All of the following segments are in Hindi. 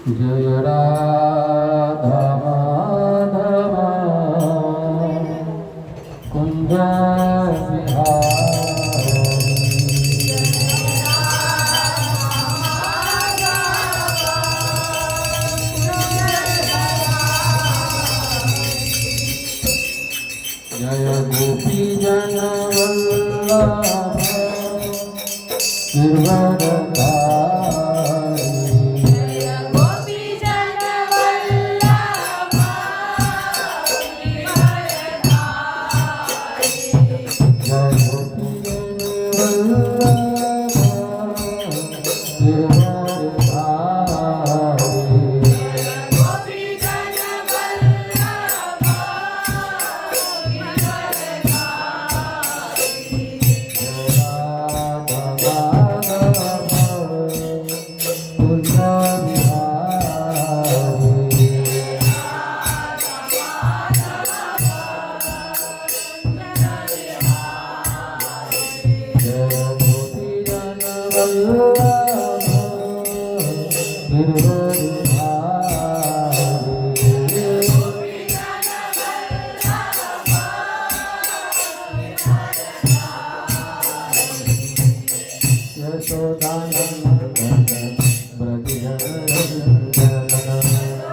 जय राधा माधव कुंज जय गोपी जन वल्लभ गिरवरधारी जय गोपी जन वल्लभ गिरवरधारी जय गोपी जन वल्लभ गिरवरधारी गोपी जन वल्लभ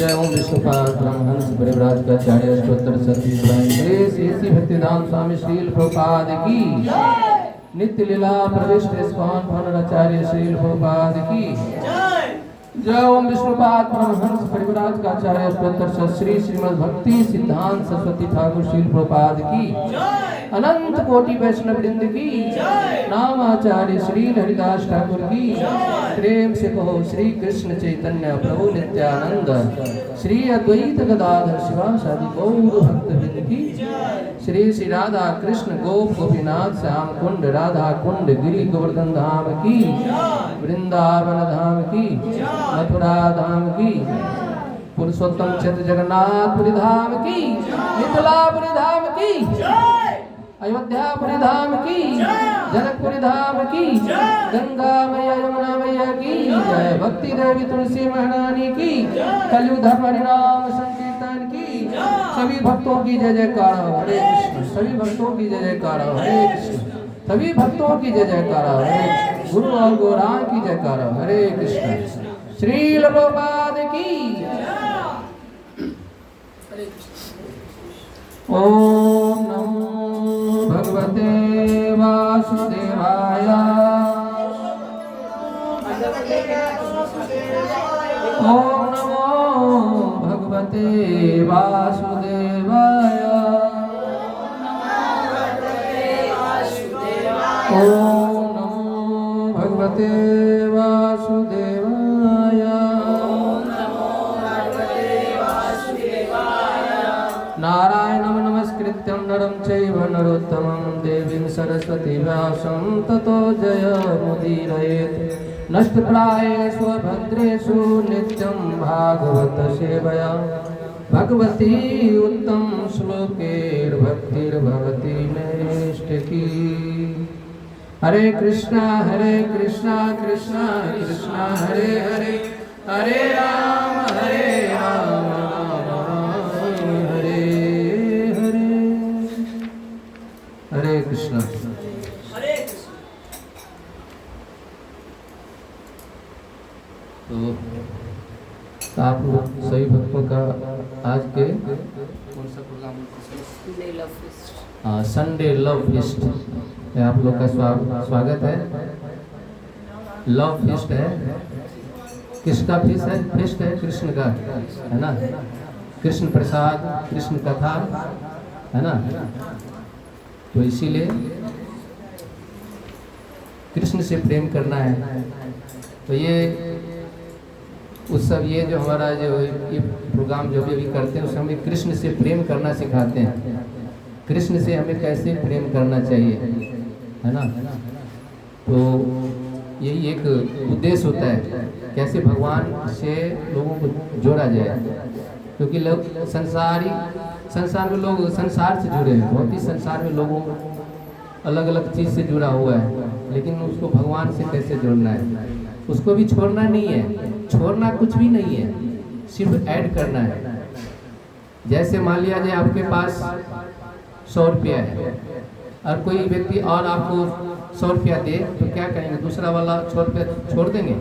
जय ओम विष्णुपाद ब्रह्महंस परिव्राज का आचार्य अष्टोत्तर सती श्री भक्तिधाम स्वामी श्रील प्रभुपाद की नित्य लीला प्रविष्ट इस्कॉन भवनाचार्य श्रील प्रभुपाद की जय ओम विष्णुपाद ब्रह्महंस परिव्राज का आचार्य अष्टोत्तर श्री श्रीमद् भक्ति सिद्धांत सरस्वती ठाकुर श्रील प्रभुपाद की अनंत कोटि वैष्णव वृंद की नाम आचार्य श्री हरिदास ठाकुर की प्रेम से कहो श्री कृष्ण चैतन्य प्रभु नित्यानंद श्री अद्वैत गदाधर शिवासादि गौर भक्त वृंद की श्री राधा कृष्ण गोप गोपीनाथ श्याम कुंड राधा कुंड गिरि गोवर्धन धाम की वृंदावन धाम की मथुरा धाम की पुरुषोत्तम क्षेत्र जगन्नाथपुरी धाम की मिथिलापुरी धाम की अयोध्यापुरी धाम की जनकपुरी धाम की गंगा मैया यमुना मैया की जय भक्ति देवी तुलसी महारानी की कलयुग धर्म हरिनाम संकीर्तन की सभी भक्तों की जय जयकार हरे कृष्ण सभी भक्तों की जय जयकार हरे कृष्ण सभी भक्तों की जय जयकार हरे कृष्ण गुरु और गौरांग की जयकार हरे कृष्ण श्रील प्रभुपाद की ओम नमो भगवते वासुदेवाय ओम नमो भगवते वासुदेवाय ओम नमो भगवते नारायणं नमस्कृत्यं नरं चैव नरोत्तमं देवीं सरस्वती व्यासं ततो जयमुदीरयेत् नष्टप्रायेषु भद्रेषु नित्यं भागवत सेवया भगवती उत्तम श्लोकैर्भक्तिर्भवति नैष्ठिकी हरे कृष्णा कृष्णा कृष्णा हरे हरे हरे राम हरे कृष्ण। तो आप लोग सभी भक्तों का आज के कौन सा प्रोग्राम संडे लव फेस्ट में आप लोग का स्वागत है। लव फेस्ट है, किसका फेस्ट है? फेस्ट है कृष्ण का, है ना। कृष्ण प्रसाद, कृष्ण कथा, है ना। तो इसीलिए कृष्ण से प्रेम करना है। तो ये उत्सव, ये जो हमारा जो ये प्रोग्राम जो भी करते हैं उसमें हमें कृष्ण से प्रेम करना सिखाते हैं। कृष्ण से हमें कैसे प्रेम करना चाहिए, है ना। तो यही एक उद्देश्य होता है, कैसे भगवान से लोगों को जोड़ा जाए। क्योंकि लोग संसार में लोग संसार से जुड़े हैं, बहुत ही संसार में लोगों अलग अलग चीज़ से जुड़ा हुआ है, लेकिन उसको भगवान से कैसे जोड़ना है। उसको भी छोड़ना नहीं है, छोड़ना कुछ भी नहीं है, सिर्फ ऐड करना है। जैसे मान लिया जाए आपके पास 100 रुपया है और कोई व्यक्ति और आपको 100 रुपया दे, तो क्या करेंगे? दूसरा वाला 100 रुपया छोड़ देंगे?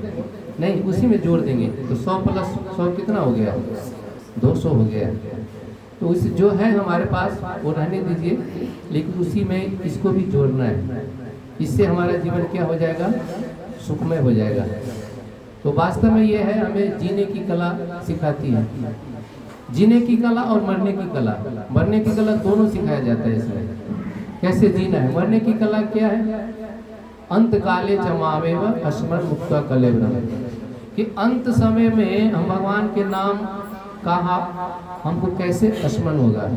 नहीं, उसी में जोड़ देंगे। तो 100 + 100 कितना हो गया? 200 हो गया। तो उस जो है हमारे पास वो रहने दीजिए, लेकिन उसी में इसको भी जोड़ना है। इससे हमारा जीवन क्या हो जाएगा? सुखमय हो जाएगा। तो वास्तव में ये है, हमें जीने की कला सिखाती है। जीने की कला और मरने की कला, मरने की कला दोनों सिखाया जाता है इसमें। कैसे जीना है? मरने की कला क्या है? अंत काले चमावेव अस्मर मुक्ता कलेवरम, कि अंत समय में हम भगवान के नाम का हमको कैसे स्मरण होगा।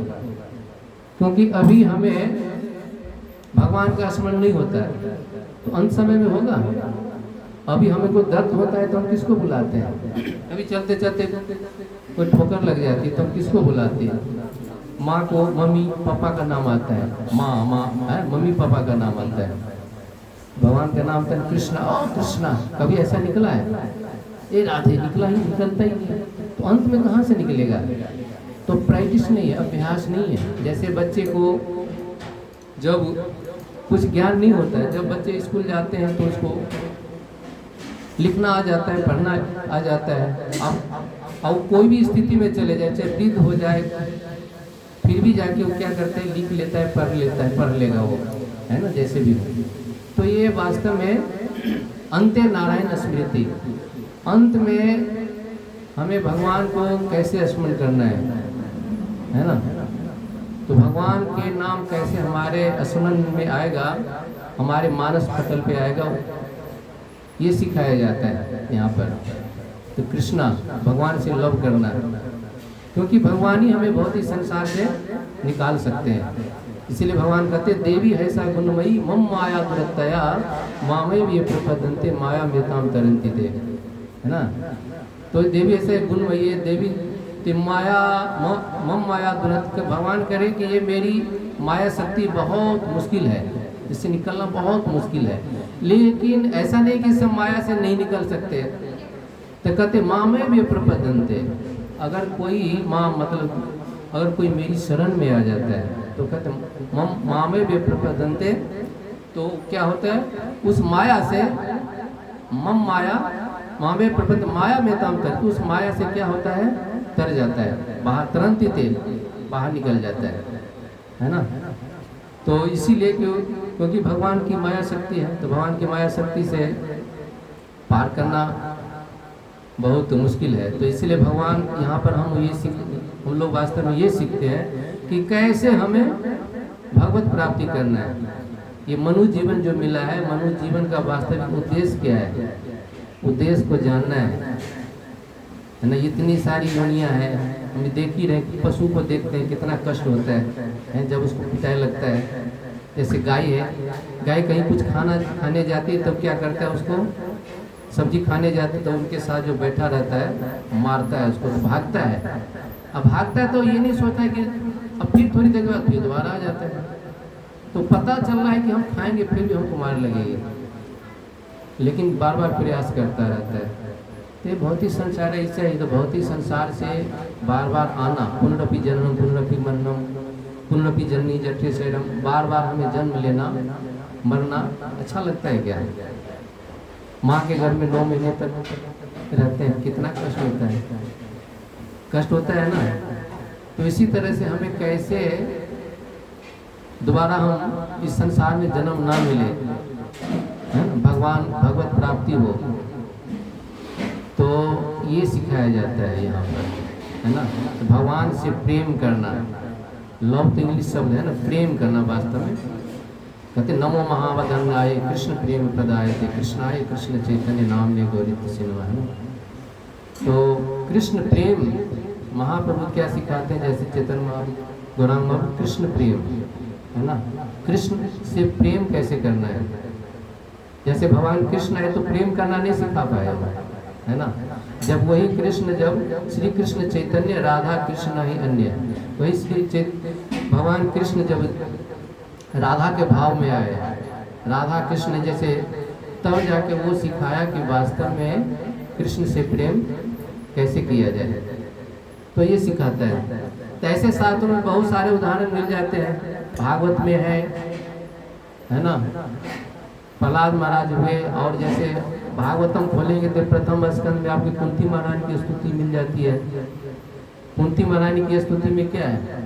क्योंकि अभी हमें भगवान का स्मरण नहीं होता है, तो अंत समय में होगा। अभी हमें कोई दर्द होता है तो हम किसको बुलाते हैं? अभी चलते चलते कोई ठोकर लग जाती है तो हम किसको बुलाते हैं? माँ को मम्मी पापा का नाम आता है, माँ है, मम्मी पापा का नाम आता है। भगवान का नाम था कृष्णा, कृष्णा। कभी ऐसा निकला है? ये राधे निकला ही, निकलता ही नहीं। तो अंत में कहाँ से निकलेगा? तो प्रैक्टिस नहीं है, अभ्यास नहीं है। जैसे बच्चे को जब कुछ ज्ञान नहीं होता है, जब बच्चे स्कूल जाते हैं तो उसको लिखना आ जाता है, पढ़ना आ जाता है। और कोई भी स्थिति में चले जाए, चाहे वृद्ध हो जाए, फिर भी जाके वो क्या करते हैं, लिख लेता है, पढ़ लेगा वो, है ना, जैसे भी हो। तो ये वास्तव में अंते नारायण स्मृति, अंत में हमें भगवान को कैसे स्मरण करना है ना। तो भगवान के नाम कैसे हमारे स्मरण में आएगा, हमारे मानस पटल पे आएगा, ये सिखाया जाता है यहाँ पर। तो कृष्णा, भगवान से लव करना, क्योंकि भगवान ही हमें बहुत ही संसार से निकाल सकते हैं। इसीलिए भगवान कहते हैं, देवी है सा गुणमयी मम माया दुरतया मामय भी प्रपदंते माया मेताम तरंती दे, है ना। तो देवी ऐसे गुणमयी है, देवी माया मम माया दुरत, भगवान करे कि ये मेरी माया शक्ति बहुत मुश्किल है, इससे निकलना बहुत मुश्किल है। लेकिन ऐसा नहीं कि सब माया से नहीं निकल सकते। तो कहते माँ में भी प्रपदनते, अगर कोई माँ मतलब अगर कोई मेरी शरण में आ जाता है तो कहते माँ में भी प्रपदनते, तो क्या होता है, उस माया से मम माया माँ में प्रपद माया में तम कर, उस माया से क्या होता है, तर जाता है, बाहर तुरंत ही बाहर निकल जाता है ना। तो इसीलिए क्योंकि भगवान की माया शक्ति है, तो भगवान की माया शक्ति से पार करना बहुत मुश्किल है। तो इसलिए भगवान यहाँ पर हम लोग वास्तव में ये सीखते हैं कि कैसे हमें भगवत प्राप्ति करना है। ये मनुष्य जीवन जो मिला है, मनुष्य जीवन का वास्तविक उद्देश्य क्या है, उद्देश्य को जानना है ना। इतनी सारी योनियाँ हैं, हम देख ही रहे, पशु को देखते हैं कितना कष्ट होता है जब उसको पिटाई लगता है। जैसे गाय है, गाय कहीं कुछ खाने जाती है, तब क्या करता है, उसको सब्जी खाने जाते तो उनके साथ जो बैठा रहता है मारता है उसको, तो भागता है। अब भागता है तो ये नहीं सोचता है कि अब फिर थोड़ी देर बाद फिर दोबारा आ जाता है। तो पता चल रहा है कि हम खाएंगे फिर भी हमको मार लगेगी, लेकिन बार बार प्रयास करता रहता है। तो ये बहुत ही संसार है, इससे तो बहुत ही संसार से बार बार आना, पुनरपि जन्म पुनरपि मरणम पुनरपि जननी जठे शैरम, बार बार हमें जन्म लेना मरना अच्छा लगता है क्या? माँ के घर में 9 महीने तक रहते हैं, कितना कष्ट होता है, कष्ट होता है ना। तो इसी तरह से हमें कैसे दोबारा हम इस संसार में जन्म ना मिले, है ना, भगवत प्राप्ति हो, तो ये सिखाया जाता है यहाँ पर, है ना। तो भगवान से प्रेम करना, लव तो इंग्लिश शब्द है ना, प्रेम करना वास्तव में कहते नमो महावदन्नाय कृष्ण प्रेम प्रदाय थे कृष्णाय कृष्ण चैतन्य नाम ने गौरित सिन्हा, है ना। तो कृष्ण प्रेम महाप्रभु क्या सिखाते हैं, जैसे चैतन्य महाप्रभु गौरांग महाप्रभु कृष्ण प्रेम, है ना। कृष्ण से प्रेम कैसे करना है, जैसे भगवान कृष्ण है तो प्रेम करना नहीं सिखा पाया, है ना। जब वही कृष्ण, जब श्री कृष्ण चैतन्य राधा कृष्ण ही अन्य, वही भगवान कृष्ण जब राधा के भाव में आए, राधा कृष्ण जैसे, तब जाके वो सिखाया कि वास्तव में कृष्ण से प्रेम कैसे किया जाए, तो ये सिखाता है। तो ऐसे शास्त्रों में बहुत सारे उदाहरण मिल जाते हैं, भागवत में है ना, प्रहलाद महाराज हुए, और जैसे भागवतम खोलेंगे तो प्रथम स्कंद में आपकी कुंती महारानी की स्तुति मिल जाती है। कुंती महारानी की स्तुति में क्या है,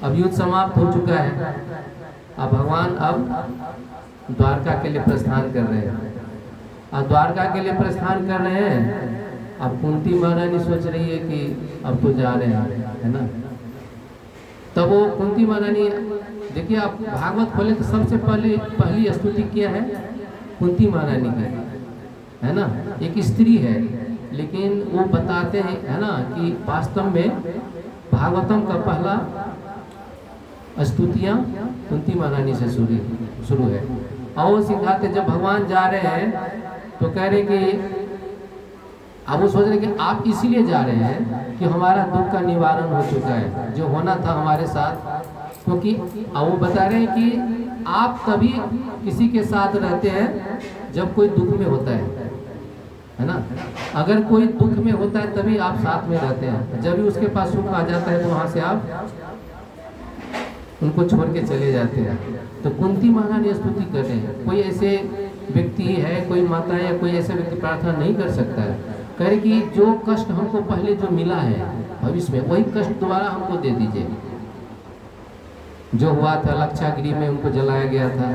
अब युद्ध समाप्त हो चुका है, अब भगवान अब द्वारका के लिए प्रस्थान कर रहे हैं, अब द्वारका के लिए प्रस्थान कर रहे हैं। अब कुंती महारानी सोच रही है कि अब तो जा रहे हैं, है ना। तब वो कुंती महारानी, देखिए आप भागवत खोले तो सबसे पहली स्तुति क्या है, कुंती महारानी की, है ना। एक स्त्री है, लेकिन वो बताते हैं, है ना, कि वास्तव में भागवतम का पहला स्तुतियाँ कुंती महारानी से शुरू है। और वो सिखाते जब भगवान जा रहे हैं तो कह रहे कि अब वो सोच रहे कि आप इसीलिए जा रहे हैं कि हमारा दुख का निवारण हो चुका है, जो होना था हमारे साथ। क्योंकि अब वो बता रहे हैं कि आप तभी किसी के साथ रहते हैं जब कोई दुख में होता है ना। अगर कोई दुख में होता है तभी आप साथ में रहते हैं, जब भी उसके पास सुख आ जाता है तो वहाँ से आप उनको छोड़ के चले जाते हैं। तो कुंती महारानी स्तुति कर रहे हैं। कोई ऐसे व्यक्ति है, कोई माता या कोई ऐसा व्यक्ति प्रार्थना नहीं कर सकता है, कह रहे कि जो कष्ट हमको पहले जो मिला है भविष्य में, वही कष्ट दोबारा हमको दे दीजिए। जो हुआ था लक्षागिरी में, उनको जलाया गया था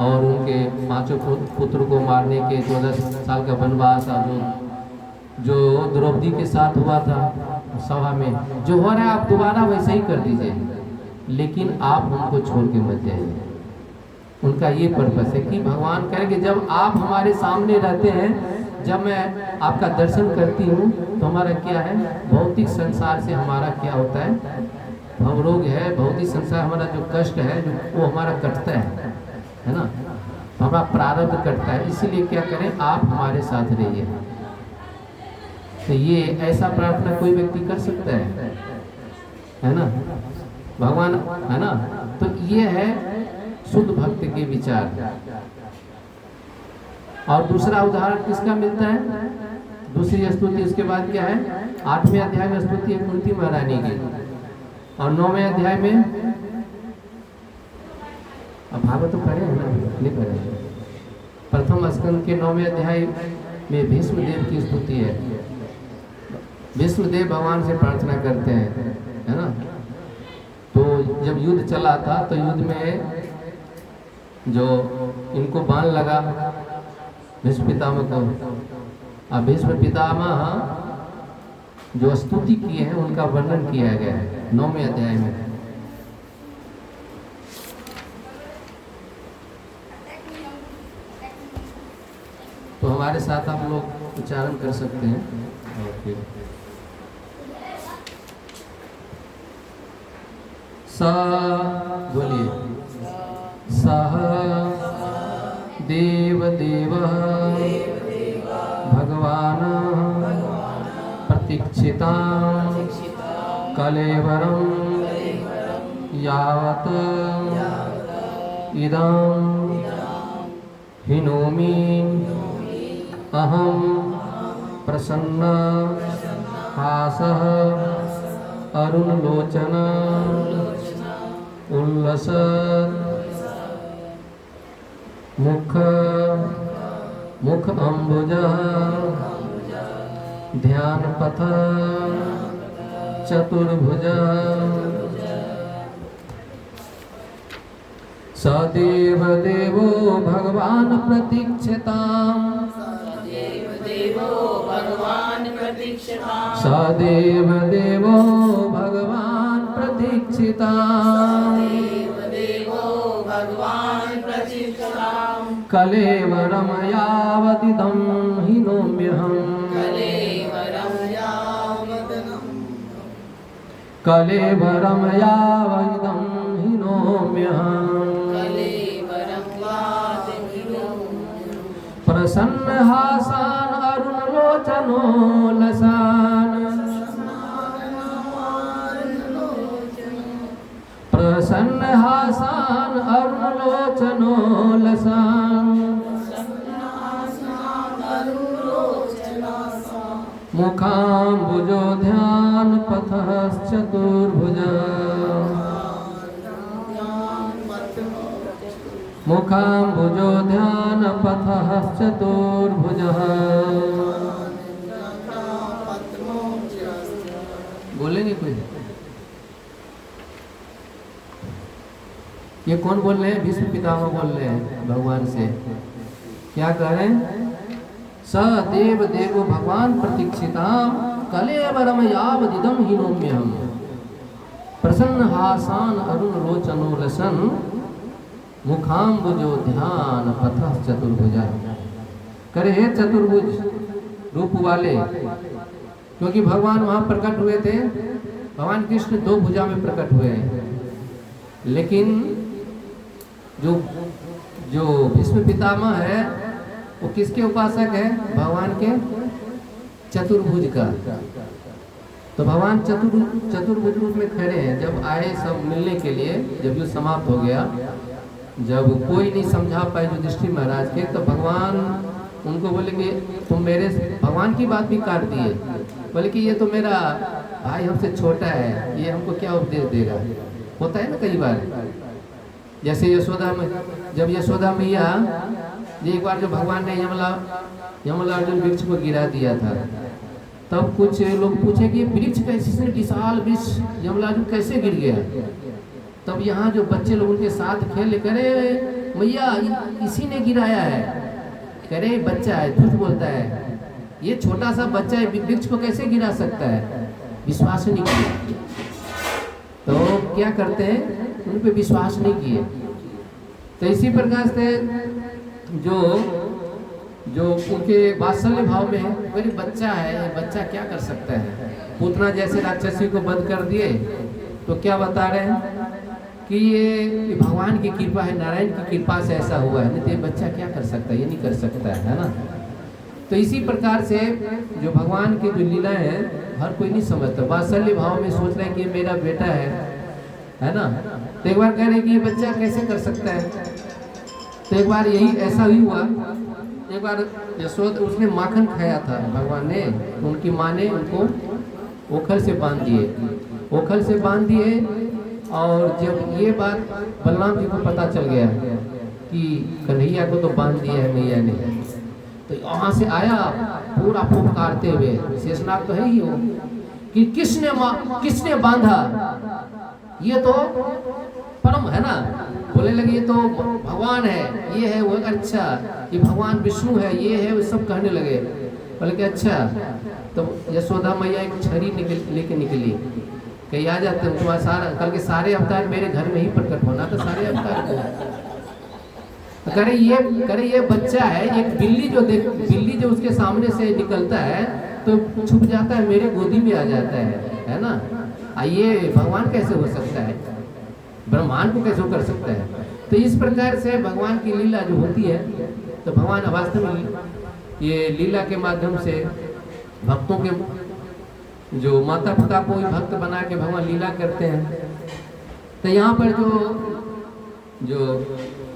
और उनके 5 पुत्र को मारने के 14 साल का वनवास, और जो द्रौपदी के साथ हुआ था सभा में, जो हो रहा है आप दोबारा वैसे ही कर दीजिए, लेकिन आप हमको छोड़ के मत जाइए। उनका ये पर्पस है कि भगवान कह रहे कि जब आप हमारे सामने रहते हैं, जब मैं आपका दर्शन करती हूँ, तो हमारा क्या है, भौतिक संसार से हमारा क्या होता है, भवरोग है, भौतिक संसार हमारा जो कष्ट है वो हमारा कटता है ना, हमारा प्रारब्ध कटता है। इसीलिए क्या करें, आप हमारे साथ रहिए। तो ये ऐसा प्रार्थना कोई व्यक्ति कर सकता है ना, भगवान, है ना। तो ये है शुद्ध भक्त के विचार। और दूसरा उदाहरण किसका मिलता है, दूसरी स्तुति उसके बाद क्या है, 8वें अध्याय में स्तुति है कुंती महारानी की, और 9वें अध्याय में, अब भागवत तो पढ़े हैं ना, नहीं पढ़े, प्रथम स्कंद के 9वें अध्याय में भीष्मदेव की स्तुति है। भीष्मदेव भगवान से प्रार्थना करते हैं, है ना। तो जब युद्ध चला था, तो युद्ध में जो इनको बाण लगा भीष्म पितामह को, और भीष्म पितामह जो स्तुति किए हैं उनका वर्णन किया गया है 9वें अध्याय में। तो हमारे साथ आप लोग उच्चारण कर सकते हैं। स बोलिए, सह देव भगवान प्रतीक्षिता कलेवरम यावत इदं हिनोमि अहम प्रसन्न हासः अरुणलोचन उल्लस मुख अम्बुज ध्यान पथ चतुर्भुज सदेव देवो भगवान प्रतीक्षताम् सदेव देवो भगवान प्रतीक्षिताम् कलेवरं यावदिदं हिनोम्यहम् कलेवरं यावदिदं हिनोम्यहम् प्रसन्न हासान अरुण लोचनो लसान प्रसन्न हासान अरुण लोचनो लसान मुखाम्बुजो ध्यान पथः चतुर्भुज मुखाम्बुजो ध्यान पथः चतुर्भुजः। बोलेंगे कोई? ये कौन बोल रहे हैं? भीष्म पितामह बोल रहे हैं भगवान से। क्या कह रहे हैं? सदेव देवो भगवान प्रतीक्षिताम् कलेवरम यावदिदं हिनोम्यहम् प्रसन्न हासान अरुण लोचनो लसन मुखाम्बुजो ध्यान पथः चतुर्भुजा। करे हे चतुर्भुज रूप वाले, क्योंकि भगवान वहाँ प्रकट हुए थे, भगवान कृष्ण 2 भुजा में प्रकट हुए हैं, लेकिन जो भीष्म पितामह है वो किसके उपासक है? भगवान के चतुर्भुज का। तो भगवान चतुर्भुज रूप में खड़े हैं। जब आए सब मिलने के लिए, जब युद्ध समाप्त हो गया, जब कोई नहीं समझा पाए युधिष्ठिर महाराज के, तो भगवान उनको बोले कि तुम मेरे, भगवान की बात भी काट दिए, बोले कि ये तो मेरा भाई हमसे छोटा है, ये हमको क्या उपदेश देगा। होता है ना कई बार, जैसे यशोदा में, जब यशोदा मैया एक बार जो भगवान ने यमलार्जुन वृक्ष को गिरा दिया था, तब कुछ लोग पूछे कि ये वृक्ष कैसे, विशाल वृक्ष यमलार्जुन कैसे गिर गया। तब यहाँ जो बच्चे लोग उनके साथ खेल करे, मैया इसी ने गिराया है। कह रहे बच्चा है, झूठ बोलता है, ये छोटा सा बच्चा है, वृक्ष को कैसे गिरा सकता है, विश्वास नहीं किया। तो क्या करते हैं, उन पे विश्वास नहीं किए। तो इसी प्रकार से जो उनके वात्सल्य भाव में है, मेरी बच्चा है, ये बच्चा क्या कर सकता है। पूतना जैसे राक्षसी को वध कर दिए, तो क्या बता रहे हैं कि ये भगवान की कृपा है, नारायण की कृपा से ऐसा हुआ है, नहीं तो ये बच्चा क्या कर सकता है, ये नहीं कर सकता है ना। तो इसी प्रकार से जो भगवान की जो लीला है हर कोई नहीं समझता, वात्सल्य भाव में सोच रहे हैं कि ये मेरा बेटा है ना। तो एक बार कह रहे कि ये बच्चा कैसे कर सकता है। तो एक बार यही ऐसा ही हुआ, एक बार यशोद उसने माखन खाया था भगवान ने, तो उनकी माँ ने उनको ओखल से बांध दिए। और जब ये बात बलराम जी को पता चल गया कि कन्हैया को तो बांध दिया है मैया ने, तो वहाँ से आया पूरा पुकारते हुए, शेषनाग तो है ही वो, कि किसने बांधा, ये तो परम है ना। बोले लगे ये तो भगवान है, ये है वो, अच्छा ये भगवान विष्णु है, ये है, वो सब कहने लगे। बोले कि अच्छा। तो यशोदा मैया एक छड़ी लेके निकली, कहीं आ जाते हैं तुम्हारा सारा, कल के सारे अवतार मेरे घर में ही प्रकट होना था, सारे अवतार को। करे ये बच्चा है, एक बिल्ली जो उसके सामने से निकलता है तो छुप जाता है, मेरे गोदी में आ जाता है ना। ये भगवान कैसे हो सकता है, ब्रह्मांड को कैसे कर सकता है। तो इस प्रकार से भगवान की लीला जो होती है, तो भगवान वास्तव में ये लीला के माध्यम से भक्तों के, जो माता पिता को ही भक्त बना के भगवान लीला करते हैं। तो यहाँ पर जो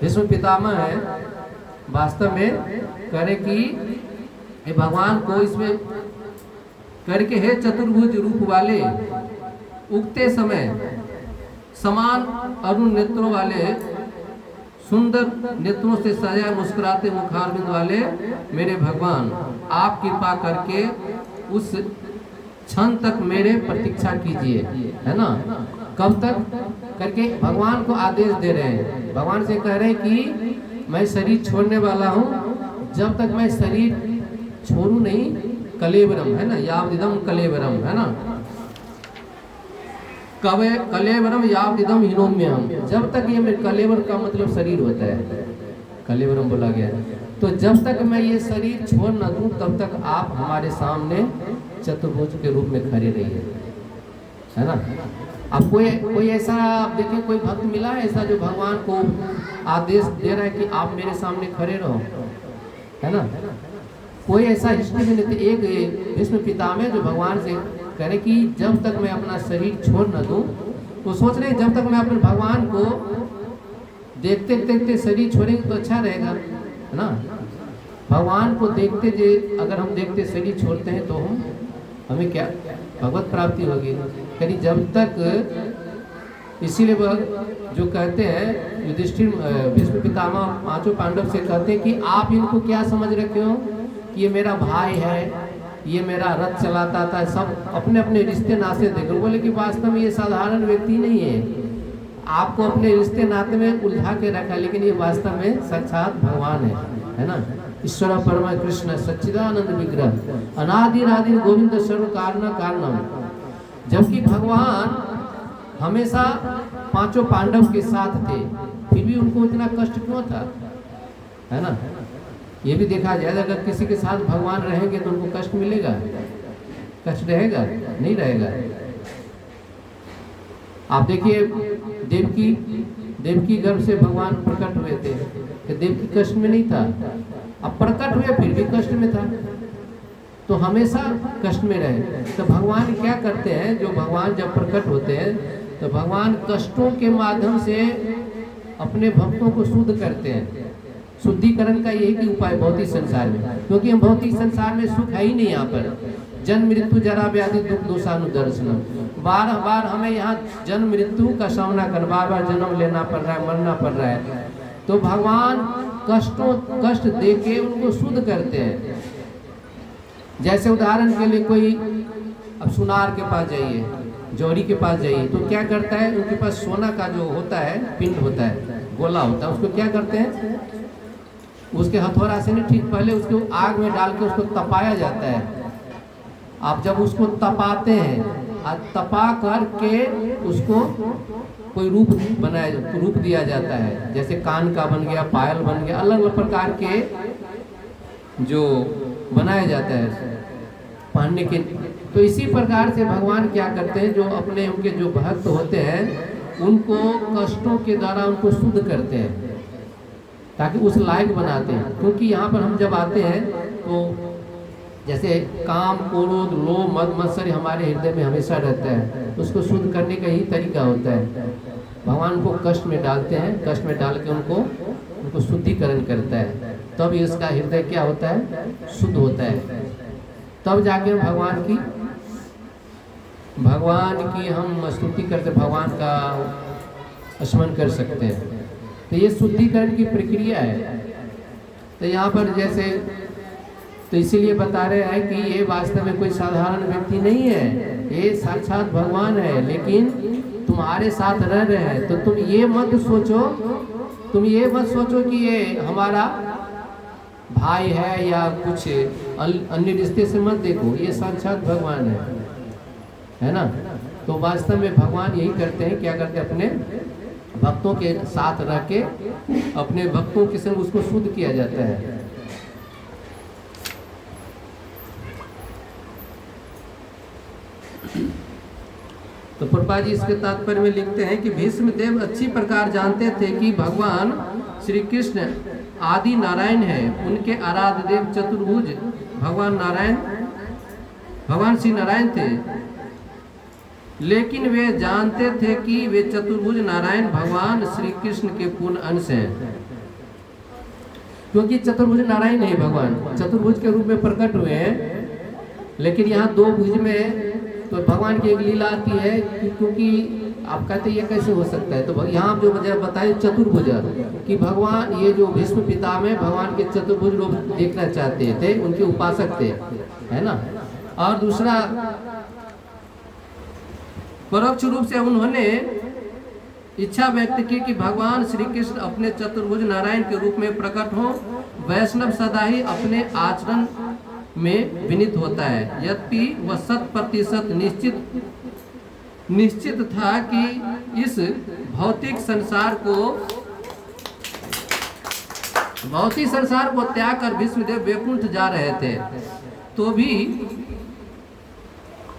भीष्म पितामह है, वास्तव में करे कि भगवान को इसमें करके है चतुर्भुज रूप वाले, उगते समय समान अरुण नेत्रों वाले, सुंदर नेत्रों से सजाए मुस्कुराते मुखारविंद वाले मेरे भगवान, आप कृपा करके उस क्षण तक मेरे प्रतीक्षा कीजिए, है ना। कब तक करके भगवान को आदेश दे रहे हैं, भगवान से कह रहे हैं कि मैं शरीर छोड़ने वाला हूँ, जब तक मैं शरीर छोड़ू नहीं, कलेवरम है ना, यावदिदम कलेवरम है ना, कलेवरम यावदिदम हिनोम्यहम, जब तक ये मेरे, कलेवर का मतलब शरीर होता है, कलेवरम बोला गया। तो जब तक मैं ये शरीर छोड़ न दूं, तब तक आप हमारे सामने चतुर्भुज के रूप में खड़े रहिए, है ना। अब कोई ऐसा, आप देखिए कोई भक्त मिला है ऐसा जो भगवान को आदेश दे रहा है कि आप मेरे सामने खड़े रहो, है ना। कोई ऐसा हिस्ट्री में नहीं। एक भीष्म पितामह जो भगवान से कह रहे कि जब तक मैं अपना शरीर छोड़ न दूं, तो सोच रहे जब तक मैं अपने भगवान को देखते देखते शरीर छोड़ेंगे तो अच्छा रहेगा, है ना। भगवान को देखते अगर हम देखते शरीर छोड़ते हैं तो हमें क्या भगवत प्राप्ति होगी। कहीं जब तक, इसीलिए जो कहते हैं युधिष्ठिर भीष्म पितामह पांचों पांडव से कहते हैं कि आप इनको क्या समझ रखे हो कि ये मेरा भाई है, ये मेरा रथ चलाता था, सब अपने अपने रिश्ते नाते देखो। बोले कि वास्तव में ये साधारण व्यक्ति नहीं है, आपको अपने रिश्ते नाते में उलझा के रखा, लेकिन ये वास्तव में साक्षात भगवान है ना। ईश्वर परमा कृष्ण सच्चिदानंद विग्रह अनादिरादि गोविंद सर्व कारण कारणम। जबकि भगवान हमेशा पांचों पांडव के साथ थे, फिर भी उनको इतना कष्ट क्यों था, है ना। ये भी देखा जाए, अगर किसी के साथ भगवान रहेंगे तो उनको कष्ट मिलेगा, कष्ट रहेगा नहीं रहेगा। आप देखिए देवकी गर्भ से भगवान प्रकट हुए थे, तो देवकी कष्ट में नहीं था, अब प्रकट हुए फिर भी कष्ट में था, तो हमेशा कष्ट में रहे। तो भगवान क्या करते हैं, जो भगवान जब प्रकट होते हैं तो भगवान कष्टों के माध्यम से अपने भक्तों को शुद्ध करते हैं। शुद्धिकरण का यही उपाय भौतिक संसार में, क्योंकि हम भौतिक संसार में सुख है ही नहीं। यहाँ पर जन्म मृत्यु जरा व्याधि दुख दोषानुदर्शन, बार बार हमें यहाँ जन्म मृत्यु का सामना कर, बार बार जन्म लेना पड़ रहा है, मरना पड़ रहा है। तो भगवान कष्ट दे के उनको शुद्ध करते हैं। जैसे उदाहरण के लिए कोई अब सुनार के पास जाइए, जौहरी के पास जाइए, तो क्या करता है, उनके पास सोना का जो होता है पिंड होता है, गोला होता है, उसको क्या करते हैं, उसके हथौड़ा से नहीं, ठीक पहले उसको आग में डाल के उसको तपाया जाता है। आप जब उसको तपाते हैं और तपा करके उसको कोई रूप दिया जाता है, जैसे कान का बन गया, पायल बन गया, अलग अलग प्रकार के जो बनाया जाता है पहनने के। तो इसी प्रकार से भगवान क्या करते हैं, जो अपने उनके जो भक्त होते हैं उनको कष्टों के द्वारा उनको शुद्ध करते हैं, ताकि उस लायक बनाते हैं। क्योंकि यहाँ पर हम जब आते हैं तो जैसे काम, क्रोध, लोभ, मद, मत्सर हमारे हृदय में हमेशा रहता है, तो उसको शुद्ध करने का ही तरीका होता है। भगवान उनको कष्ट में डालते हैं, कष्ट में डाल के उनको शुद्धिकरण करता है, तब इसका हृदय क्या होता है, शुद्ध होता है। तब जाके भगवान की हम स्तुति करते, भगवान का स्मरण कर सकते हैं। तो ये शुद्धिकरण की प्रक्रिया है। तो यहाँ पर जैसे तो इसीलिए बता रहे हैं कि ये वास्तव में कोई साधारण व्यक्ति नहीं है, ये साक्षात भगवान है, लेकिन तुम्हारे साथ रह रहे हैं। तो तुम ये मत सोचो कि ये हमारा भाई है या कुछ अन्य रिश्ते से मत देखो, ये साक्षात भगवान है ना। तो वास्तव में भगवान यही करते हैं, क्या करते हैं, अपने भक्तों के साथ रह के अपने भक्तों के संग उसको शुद्ध किया जाता है। तो प्रभुपाद जी इसके तात्पर्य में लिखते हैं कि भीष्म देव अच्छी प्रकार जानते थे कि भगवान श्री कृष्ण आदि नारायण है, उनके आराध्य देव चतुर्भुज भगवान श्री नारायण थे। लेकिन वे जानते थे कि वे चतुर्भुज नारायण भगवान श्री कृष्ण के पूर्ण अंश हैं, क्योंकि चतुर्भुज नारायण नहीं, भगवान चतुर्भुज के रूप में प्रकट हुए हैं। लेकिन यहाँ दो भुज में तो भगवान की एक लीला आती है, क्योंकि आप कहते ये कैसे हो सकता है, तो यहाँ जो बताए चतुर्भुज कि भगवान, ये जो भीष्म पिता में भगवान के चतुर्भुज रूप देखना चाहते थे, उनके उपासक थे, है ना। और दूसरा परोक्ष रूप से उन्होंने इच्छा व्यक्त की कि भगवान श्री कृष्ण अपने चतुर्भुज नारायण के रूप में प्रकट हो। वैष्णव सदा ही अपने आचरण में विनीत होता है, यद्यपि वह 100% निश्चित था कि इस भौतिक संसार को त्याग कर भीष्मदेव वैकुंठ जा रहे थे, तो भी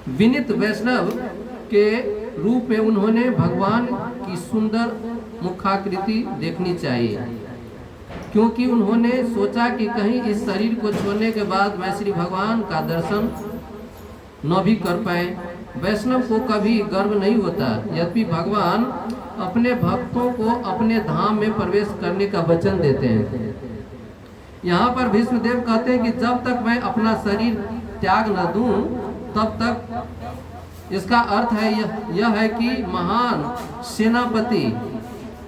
विनीत वैष्णव के रूप में उन्होंने भगवान की सुंदर मुखाकृति देखनी चाहिए, क्योंकि उन्होंने सोचा कि कहीं इस शरीर को छोड़ने के बाद मैं श्री भगवान का दर्शन न भी कर पाए। वैष्णव को कभी गर्व नहीं होता, यद्यपि भगवान अपने भक्तों को अपने धाम में प्रवेश करने का वचन देते हैं। यहाँ पर भीष्मदेव कहते हैं कि जब तक मैं अपना शरीर त्याग न दूं, तब तक, इसका अर्थ है यह है कि महान सेनापति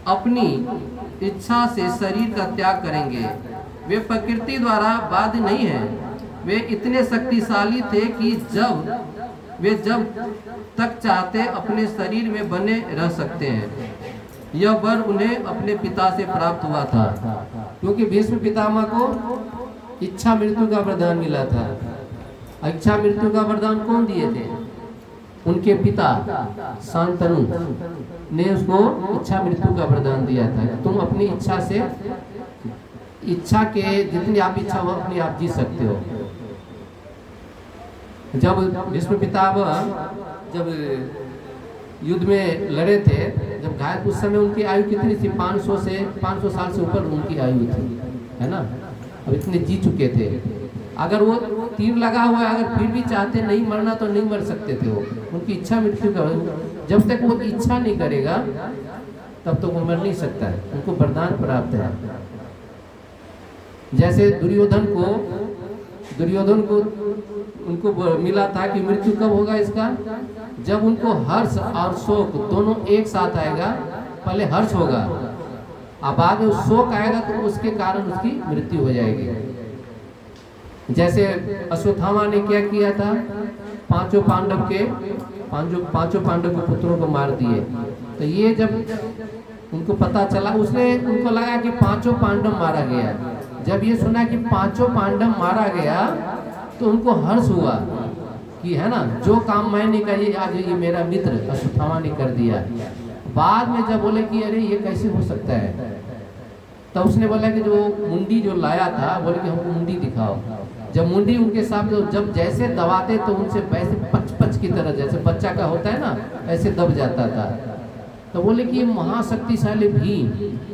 अपनी इच्छा से शरीर का त्याग करेंगे। वे प्रकृति द्वारा बाध्य नहीं हैं, वे इतने शक्तिशाली थे कि वे जब तक चाहते अपने शरीर में बने रह सकते हैं। यह वर उन्हें अपने पिता से प्राप्त हुआ था, क्योंकि भीष्म पितामह को इच्छा मृत्यु का वरदान मिला था। इच्छा मृत्यु का वरदान कौन दिए थे? उनके पिता शांतनु ने उसको इच्छा मृत्यु का वरदान दिया था। तुम अपनी इच्छा से, इच्छा के जितनी आप इच्छा हो अपनी आप जी सकते हो। जब भीष्म पितामह जब युद्ध में लड़े थे, जब घायल, उस समय उनकी आयु कितनी थी? 500 साल से ऊपर उनकी आयु थी, है ना। अब इतने जी चुके थे। अगर वो तीर लगा हुआ है, अगर फिर भी चाहते नहीं मरना तो नहीं मर सकते थे। वो उनकी इच्छा मृत्यु का, जब तक वो इच्छा नहीं करेगा तब तो वो मर नहीं सकता है। उनको वरदान प्राप्त है। जैसे दुर्योधन को उनको मिला था कि मृत्यु कब होगा इसका? जब उनको हर्ष और शोक दोनों एक साथ आएगा। पहले हर्ष होगा, अब बाद में शोक आएगा तो उसके कारण उसकी मृत्यु हो जाएगी। जैसे अश्वत्थामा ने क्या किया था, पांचों पांडव के पुत्रों को मार दिए। तो ये जब उनको पता चला, उनको लगा कि पांचों पांडव मारा गया। जब ये सुना कि पांचों पांडव मारा गया तो उनको हर्ष हुआ कि है ना, जो काम मैंने किया आज ये मेरा मित्र अश्वत्थामा ने कर दिया। बाद में जब बोले कि अरे ये कैसे हो सकता है, तो उसने बोला कि जो मुंडी जो लाया था, बोले कि हमको मुंडी दिखाओ। जब मुंडी उनके सामने, जब जैसे दबाते तो उनसे वैसे पच की तरह, जैसे बच्चा का होता है ना, ऐसे दब जाता था। तो बोले कि ये महाशक्तिशाली भीम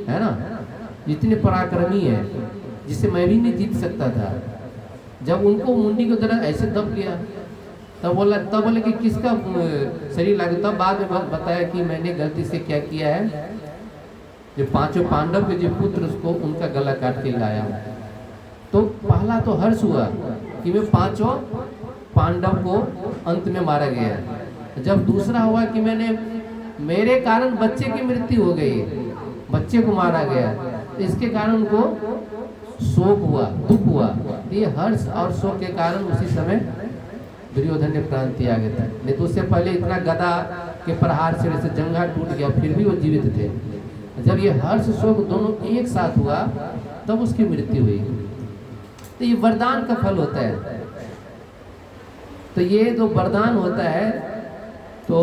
है ना, इतने पराक्रमी है जिसे मैं भी नहीं जीत सकता था। जब उनको मुंडी की तरह ऐसे दब गया, तब बोले कि किसका शरीर लगा। तब बाद में बताया कि मैंने गलती से क्या किया है, जो पांचों पांडव के जो पुत्र उसको उनका गला काट के लाया। तो पहला तो हर्ष हुआ कि मैं पांचों पांडव को अंत में मारा गया। जब दूसरा हुआ कि मेरे कारण बच्चे की मृत्यु हो गई, बच्चे को मारा गया, इसके कारण उनको शोक हुआ, दुख हुआ। ये हर्ष और शोक के कारण उसी समय दुर्योधन ने प्राण त्याग था। नहीं तो उससे पहले इतना गदा के प्रहार से जैसे जंघा टूट गया, फिर भी वो जीवित थे। जब ये हर्ष शोक दोनों एक साथ हुआ तब उसकी मृत्यु हुई। तो ये वरदान का फल होता है। तो ये जो वरदान होता है, तो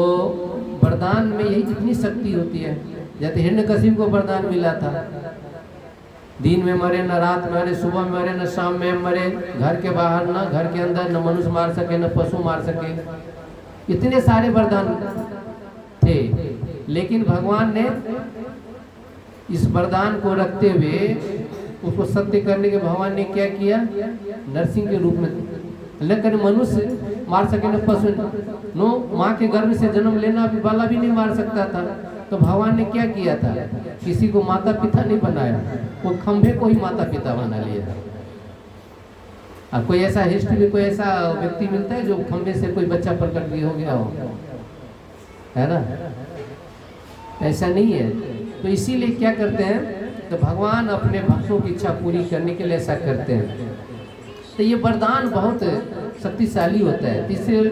वरदान में यही जितनी शक्ति होती है। जैसे हिरण्यकशिपु को वरदान मिला था, दिन में मरे न रात में मरे, सुबह में मरे न शाम में मरे, घर के बाहर न घर के अंदर, न मनुष्य मार सके न पशु मार सके। इतने सारे वरदान थे, लेकिन भगवान ने इस वरदान को रखते हुए उसको सत्य करने के भगवान ने क्या किया, नरसिंह के रूप में, लेकिन मनुष्य मार सके न पशु, नो माँ के गर्भ से जन्म लेना भी वाला भी नहीं मार सकता था। तो भगवान ने क्या किया था, किसी को माता पिता नहीं बनाया, वो खंभे को ही माता पिता बना लिया। अब कोई ऐसा हिस्ट्री में कोई ऐसा व्यक्ति मिलता है जो खंभे से कोई बच्चा प्रकट भी हो गया हो, है ना? ऐसा नहीं है। तो इसीलिए क्या करते हैं, तो भगवान अपने भक्तों की इच्छा पूरी करने के लिए ऐसा करते हैं। तो ये वरदान बहुत शक्तिशाली होता है। इससे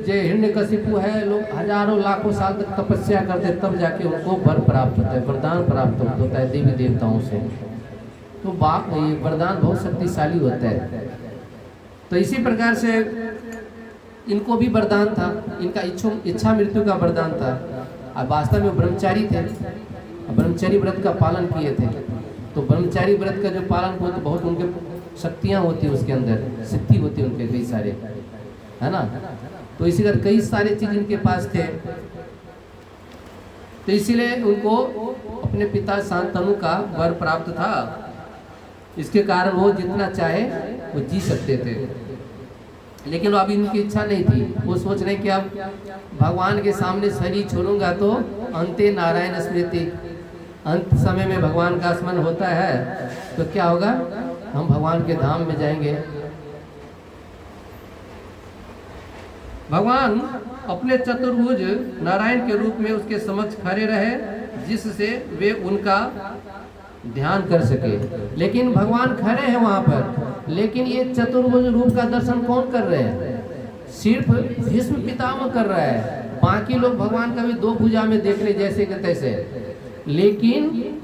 जो हिरण्यकशिपु है, लोग हजारों लाखों साल तक तपस्या करते तब जाके उनको वर प्राप्त होता है, वरदान प्राप्त होता है देवी देवताओं से। तो ये वरदान बहुत शक्तिशाली होता है। तो इसी प्रकार से इनको भी वरदान था, इनका इच्छा मृत्यु का वरदान था। अब वास्तव में ब्रह्मचारी थे, ब्रह्मचारी व्रत का पालन किए थे। तो ब्रह्मचारी व्रत का जो पालन हो, तो बहुत उनके शक्तियाँ होती है, उसके अंदर सिद्धि होती है उनके कई सारे, है ना? तो इसी तरह कई सारे चीज इनके पास थे। तो इसीलिए उनको अपने पिता शांतनु का वर प्राप्त था। इसके कारण वो जितना चाहे वो जी सकते थे। लेकिन अब इनकी इच्छा नहीं थी, वो सोच रहे कि अब भगवान के सामने शरीर छोड़ूंगा तो अंते नारायण स्मृति, अंत समय में भगवान का स्मरण होता है तो क्या होगा, हम भगवान के धाम में जाएंगे। भगवान अपने चतुर्भुज नारायण के रूप में उसके समक्ष खड़े रहे, जिससे वे उनका ध्यान कर सके। लेकिन भगवान खड़े हैं वहां पर, लेकिन ये चतुर्भुज रूप का दर्शन कौन कर रहे हैं? सिर्फ भीष्म पितामह कर रहा है। बाकी लोग भगवान का भी दो भुजा में देख रहे जैसे के तैसे, लेकिन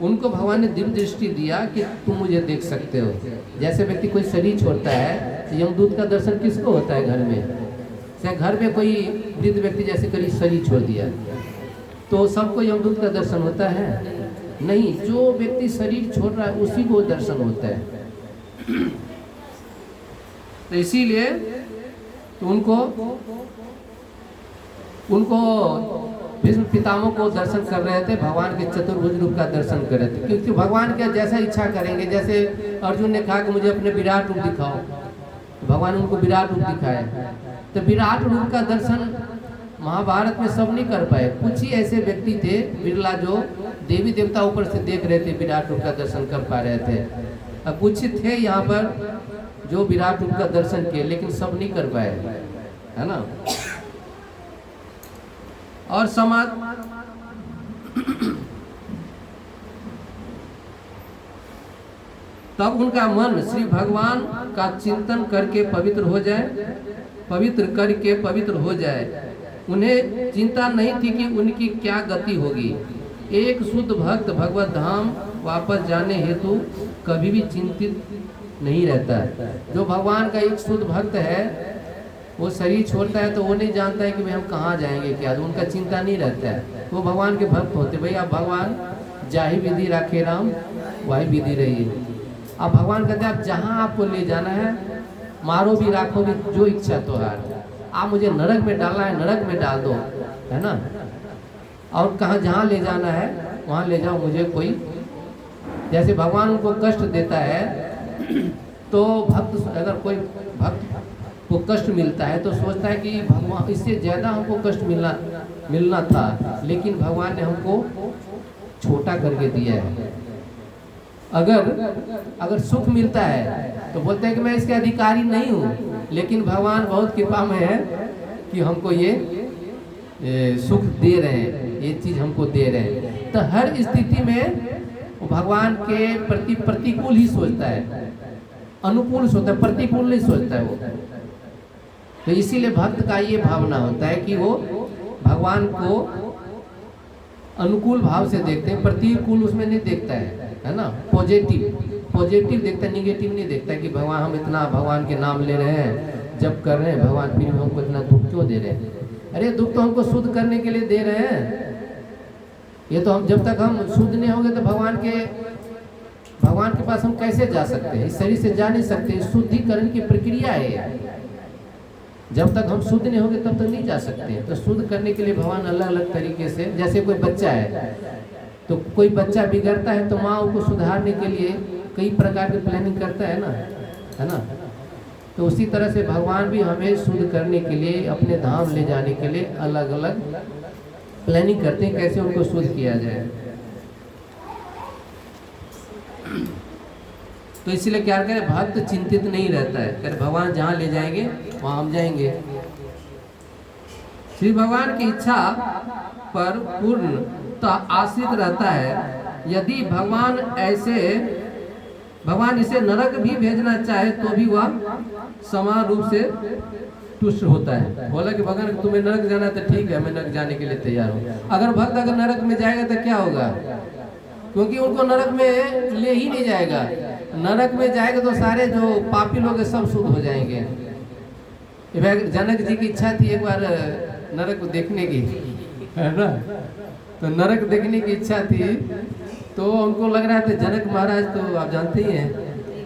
उनको भगवान ने दिव्य दृष्टि दिया कि तुम मुझे देख सकते हो। जैसे व्यक्ति कोई शरीर छोड़ता है, यमदूत का दर्शन किसको होता है? घर में से घर में कोई वृद्ध व्यक्ति जैसे कभी शरीर छोड़ दिया तो सबको यमदूत का दर्शन होता है? नहीं, जो व्यक्ति शरीर छोड़ रहा है उसी को दर्शन होता है। तो इसीलिए तो उनको भीष्म पितामह को दर्शन कर रहे थे, भगवान के चतुर्भुज रूप का दर्शन कर रहे थे। क्योंकि भगवान क्या जैसा इच्छा करेंगे, जैसे अर्जुन ने कहा कि मुझे अपने विराट रूप दिखाओ, तो भगवान उनको विराट रूप दिखाया। तो विराट रूप का दर्शन महाभारत में सब नहीं कर पाए, कुछ ही ऐसे व्यक्ति थे बिरला जो देवी देवता ऊपर से देख रहे थे, विराट रूप का दर्शन कर पा रहे थे। अब कुछ थे यहाँ पर जो विराट रूप का दर्शन किए, लेकिन सब नहीं कर पाए, है ना? और तब उनका मन श्री भगवान का चिंतन करके पवित्र हो जाए, पवित्र करके पवित्र हो जाए। उन्हें चिंता नहीं थी कि उनकी क्या गति होगी। एक शुद्ध भक्त भगवत धाम वापस जाने हेतु कभी भी चिंतित नहीं रहता है। जो भगवान का एक शुद्ध भक्त है, वो शरीर छोड़ता है तो वो नहीं जानता है कि भाई हम कहाँ जाएंगे क्या, तो उनका चिंता नहीं रहता है। वो भगवान के भक्त होते, भाई आप भगवान जाहि विधि राखे राम वही विधि रहिए। अब भगवान कहते हैं आप जहाँ आपको ले जाना है, मारो भी राखो भी, जो इच्छा तुहार। आप मुझे नरक में डालना है, नरक में डाल दो, है ना। और कहाँ जहाँ ले जाना है वहाँ ले जाओ, मुझे कोई, जैसे भगवान उनको कष्ट देता है तो भक्त, अगर कोई भक्त को कष्ट मिलता है तो सोचता है कि भगवान इससे ज़्यादा हमको कष्ट मिलना था, लेकिन भगवान ने हमको छोटा करके दिया है। अगर सुख मिलता है तो बोलते हैं कि मैं इसके अधिकारी नहीं हूँ, लेकिन भगवान बहुत कृपा में है कि हमको ये सुख दे रहे हैं, ये चीज़ हमको दे रहे हैं। तो हर स्थिति में वो भगवान के प्रति प्रतिकूल ही सोचता है, अनुकूल सोचता है, प्रतिकूल नहीं सोचता है वो। तो इसीलिए भक्त का ये भावना होता है कि वो भगवान को अनुकूल भाव से देखते हैं, प्रतिकूल उसमें नहीं देखता है ना। पॉजिटिव देखता है, निगेटिव नहीं देखता है कि भगवान हम इतना भगवान के नाम ले रहे हैं, जब कर रहे हैं भगवान, फिर हमको इतना दुख क्यों दे रहे हैं। अरे दुख तो हमको शुद्ध करने के लिए दे रहे हैं। ये तो हम जब तक हम शुद्ध नहीं होंगे तो भगवान के पास हम कैसे जा सकते हैं। इस शरीर से जा नहीं सकते, शुद्धिकरण की प्रक्रिया है। जब तक हम शुद्ध नहीं होंगे तब तक नहीं जा सकते। तो शुद्ध करने के लिए भगवान अलग अलग तरीके से, जैसे कोई बच्चा है तो कोई बच्चा बिगड़ता है तो माँ उसको सुधारने के लिए कई प्रकार की प्लानिंग करता है ना। तो उसी तरह से भगवान भी हमें शुद्ध करने के लिए, अपने धाम ले जाने के लिए अलग अलग प्लानिंग करते हैं कैसे उनको शुद्ध किया जाए। तो इसीलिए क्या करें, भक्त चिंतित नहीं रहता है, कर भगवान जहाँ ले जाएंगे वहाँ हम जाएंगे। श्री भगवान की इच्छा पर पूर्ण आश्रित रहता है। यदि भगवान इसे नरक भी भेजना चाहे तो भी वह समान रूप से तुष्ट होता है। बोला कि भगवान तुम्हें नरक जाना तो ठीक है, मैं नरक जाने के लिए तैयार हूँ। अगर भक्त अगर नरक में जाएगा तो क्या होगा, क्योंकि उनको नरक में ले ही नहीं जाएगा। नरक में जाएगा तो सारे जो पापी लोग सब शुद्ध हो जाएंगे। जनक जी की इच्छा थी एक बार नरक को देखने की, है ना। तो नरक देखने की इच्छा थी तो उनको लग रहा था जनक महाराज तो आप जानते ही हैं,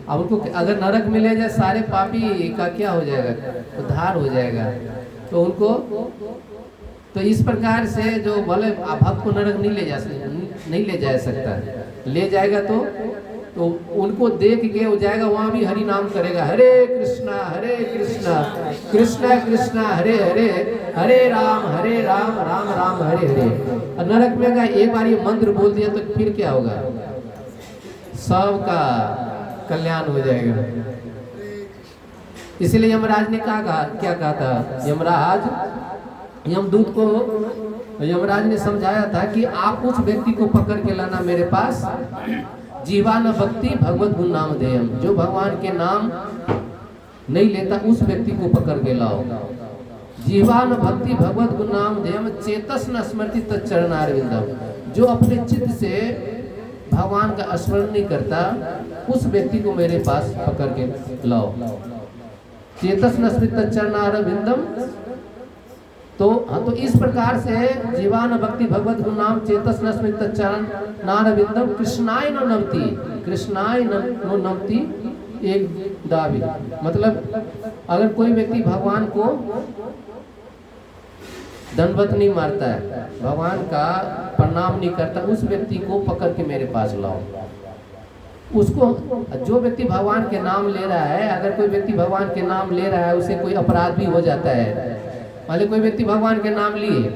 अब उनको अगर नरक में ले जाए सारे पापी का क्या हो जाएगा, उद्धार हो जाएगा। तो उनको तो इस प्रकार से जो बोले भक्त को नरक नहीं ले जा सकता, ले जाएगा तो उनको देख के वो जाएगा, वहाँ भी हरि नाम करेगा, हरे कृष्णा कृष्णा कृष्णा हरे हरे, हरे राम राम राम हरे हरे। और नरक में का एक बार ये मंत्र बोल दिया तो फिर क्या होगा, सबका कल्याण हो जाएगा। इसलिए यमराज ने क्या कहा था, यमदूत को यमराज ने समझाया था कि आप उस व्यक्ति को पकड़ के लाना मेरे पास, जीवान भक्ति भगवत गुण नाम देयम, जो भगवान के नाम नहीं लेता उस व्यक्ति को पकड़ के लाओ। जीवान भक्ति भगवत गुण नाम देयम चेतस न स्मृति तच्चरणारविंदम, जो अपने चित्त से भगवान का स्मरण नहीं करता उस व्यक्ति को मेरे पास पकड़ के लाओ। चेतस न स्मृति तच्चरणारविंदम, तो इस प्रकार से जीवान भक्ति भगवत गुण नाम चेतस न स्मृति तच्चरणारविंदम कृष्णाय न नमति, कृष्णाय नो नमति एक दावी। मतलब अगर कोई व्यक्ति भगवान को दंडवत नहीं मारता है, भगवान का प्रणाम नहीं करता, उस व्यक्ति को पकड़ के मेरे पास लाओ। उसको जो व्यक्ति भगवान के नाम ले रहा है, अगर कोई व्यक्ति भगवान के नाम ले रहा है उसे कोई अपराध भी हो जाता है, मान कोई व्यक्ति भगवान के नाम लिए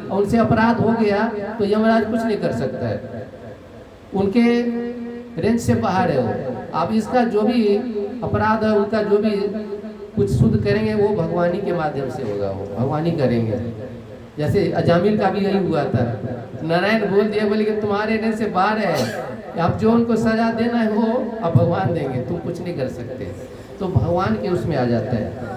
और उनसे अपराध हो गया तो यमराज कुछ नहीं कर सकता है, उनके रेंज से बाहर है वो। अब इसका जो भी अपराध है, उनका जो भी कुछ शुद्ध करेंगे वो भगवानी के माध्यम से होगा, वो भगवानी करेंगे। जैसे अजामिल का भी यही हुआ था, नारायण बोल दिया, बोले कि तुम्हारे रेंज से बाहर है, अब जो उनको सजा देना है वो अब भगवान देंगे, तुम कुछ नहीं कर सकते। तो भगवान के उसमें आ जाता है।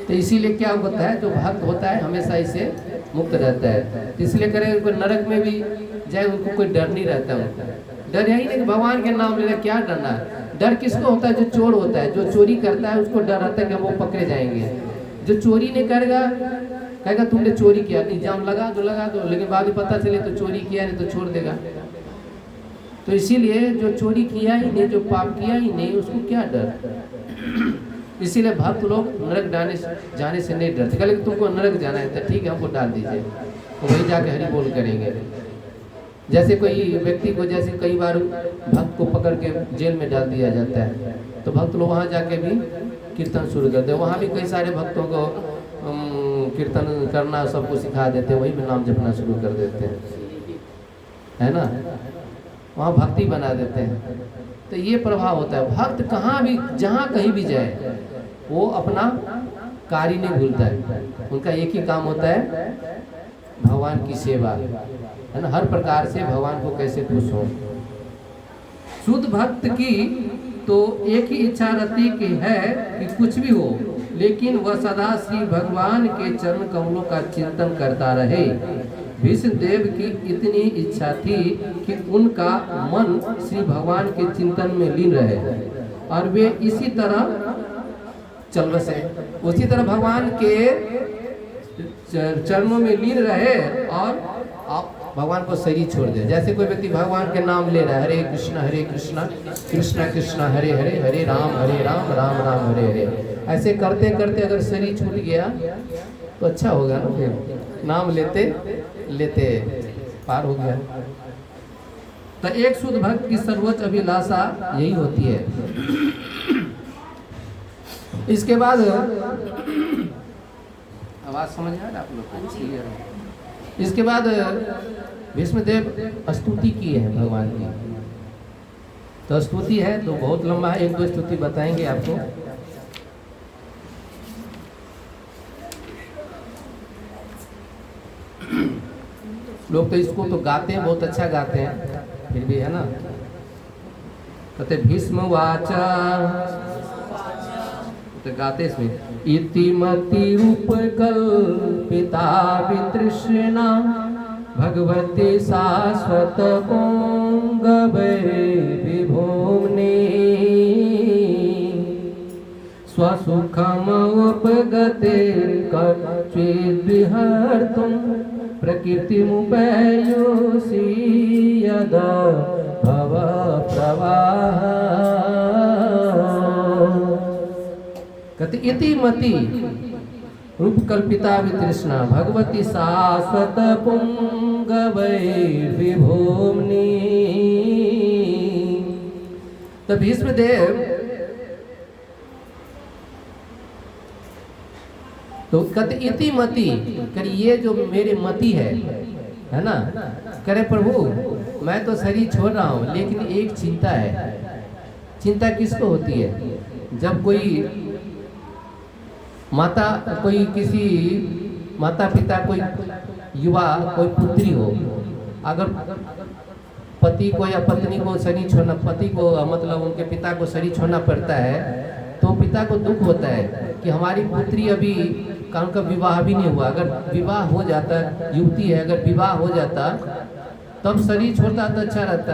तो इसीलिए क्या होता है, जो भक्त होता है हमेशा इसे मुक्त रहता है। इसलिए करें उनको नरक में भी जाए उनको कोई डर नहीं रहता है। डर यही नहीं कि भगवान के नाम लेना, क्या डरना है? डर किसको होता है? जो चोर होता है, जो चोरी करता है उसको डर रहता है कि वो पकड़े जाएंगे। जो चोरी नहीं करेगा कहेगा तुमने चोरी किया, इल्जाम लगा दो, लेकिन बाद में पता चले तो चोरी किया नहीं तो छोड़ देगा। तो इसीलिए जो चोरी किया ही नहीं, जो पाप किया ही नहीं, उसको क्या डर? इसीलिए भक्त लोग नरक जाने से नहीं डरते। कहले तुमको नरक जाना है तो ठीक है, हमको डाल दीजिए, तो वही जाके हरि बोल करेंगे। जैसे कोई व्यक्ति को, जैसे कई बार भक्त को पकड़ के जेल में डाल दिया जाता है, तो भक्त लोग वहाँ जाके भी कीर्तन शुरू करते हैं। वहाँ भी कई सारे भक्तों को कीर्तन करना सबको सिखा देते हैं, वही में नाम जपना शुरू कर देते हैं, है ना? वहाँ भक्ति बना देते हैं। तो ये प्रभाव होता है। भक्त कहाँ भी, जहाँ कहीं भी जाए, वो अपना कार्य नहीं भूलता है। उनका एक ही काम होता है, भगवान की सेवा, है ना? हर प्रकार से भगवान को कैसे खुश हो। शुद्ध भक्त की तो एक ही इच्छा रहती कि है कि कुछ भी हो, लेकिन वह सदा श्री भगवान के चरण कमलों का चिंतन करता रहे। भीष्मदेव की इतनी इच्छा थी कि उनका मन श्री भगवान के चिंतन में लीन रहे और वे इसी तरह चल बसे, उसी तरह भगवान के चरणों में लीन रहे और भगवान को शरीर छोड़ दे। जैसे कोई व्यक्ति भगवान के नाम ले रहा है, हरे कृष्णा कृष्णा कृष्णा हरे हरे, हरे राम राम राम हरे हरे, ऐसे करते करते अगर शरीर छूट गया तो अच्छा होगा ना? फिर नाम लेते लेते पार हो गया। तो एक शुद्ध भक्त की सर्वोच्च अभिलाषा यही होती है। इसके बाद आवाज समझ आ रहा आप लोग को? इसके बाद भीष्मदेव स्तुति की है भगवान की। तो स्तुति है तो बहुत लंबा है, एक दो स्तुति बताएंगे आपको। लोग तो इसको तो गाते हैं, बहुत अच्छा गाते हैं, फिर भी है ना? कहते भीष्म वाचा, तो गाते इसमें इतिमति उपकल्पिता वितृष्णा भगवती शाश्वत पुंगवे विभुम्नि स्वसुखम उपगते कच्चिद्विहर्तुं प्रकृतिमुपयोषि यदा भव प्रवाह। कहते इति मति रूपकल्पिता वितृष्णा भगवती शाश्वत पुंगवै विभुम्नि। तो भीष्मदेव तो कहते इति मति, करे ये जो मेरे मति है ना? करे प्रभु मैं तो शरीर छोड़ रहा हूँ, लेकिन एक चिंता है। चिंता किसको होती है? जब कोई किसी माता पिता, कोई युवा, कोई पुत्री हो, अगर पति को या पत्नी को शरीर छोड़ना, पति को मतलब उनके पिता को शरीर छोड़ना पड़ता है, तो पिता को दुख होता है कि हमारी पुत्री अभी उनका विवाह भी नहीं हुआ। अगर विवाह हो जाता, युवती है, अगर विवाह हो जाता तब शरीर छोड़ता तो अच्छा रहता।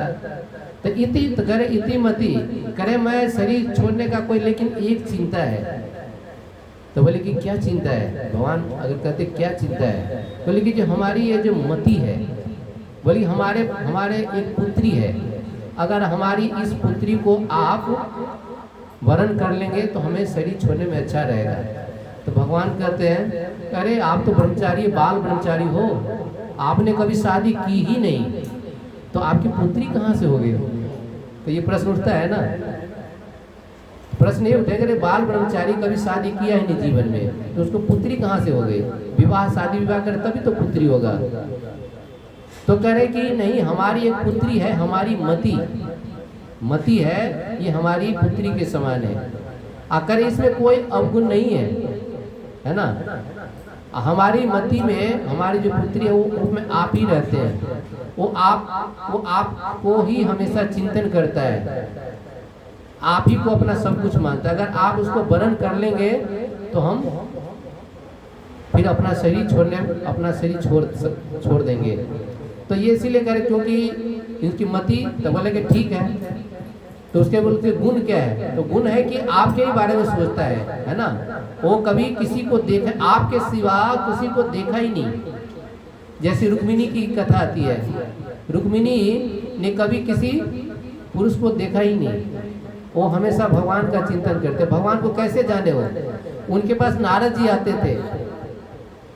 तो इति मति करे मैं शरीर छोड़ने का कोई, लेकिन एक चिंता है। तो बोले कि क्या चिंता है? भगवान अगर कहते क्या चिंता है, बोले कि जो हमारी ये जो मति है, बोली हमारे एक पुत्री है, अगर हमारी इस पुत्री को आप वरण कर लेंगे तो हमें शरीर छोड़ने में अच्छा रहेगा। तो भगवान कहते हैं अरे आप तो ब्रह्मचारी, बाल ब्रह्मचारी हो, आपने कभी शादी की ही नहीं, तो आपकी पुत्री कहाँ से होगी? तो ये प्रश्न उठता है ना। प्रश्न ये उठेगा रे बाल ब्रह्मचारी कभी शादी किया ही नहीं जीवन में, तो उसको पुत्री कहाँ से हो गई? विवाह शादी विवाह करे तभी तो पुत्री होगा। तो कह रहे कि नहीं, हमारी एक पुत्री है, हमारी मति है, ये हमारी पुत्री के समान है। आकर इसमें कोई अवगुण नहीं है ना? हमारी मति में हमारी जो पुत्री है वो में आप ही रहते हैं। वो आपको ही हमेशा चिंतन करता है, आप ही को अपना सब कुछ मानता है। अगर आप उसको वरण कर लेंगे तो हम फिर अपना शरीर छोड़ देंगे। तो ये इसीलिए करें क्योंकि इनकी मति तो बोले कि ठीक है, तो उसके बोलते गुण क्या है? तो गुण है कि आपके ही बारे में सोचता है ना। वो कभी किसी को देखा, आपके सिवा किसी को देखा ही नहीं। जैसे रुक्मिणी की कथा आती है, रुक्मिणी ने कभी किसी पुरुष को देखा ही नहीं। वो हमेशा भगवान का चिंतन करते। भगवान को कैसे जाने हो? उनके पास नारद जी आते थे,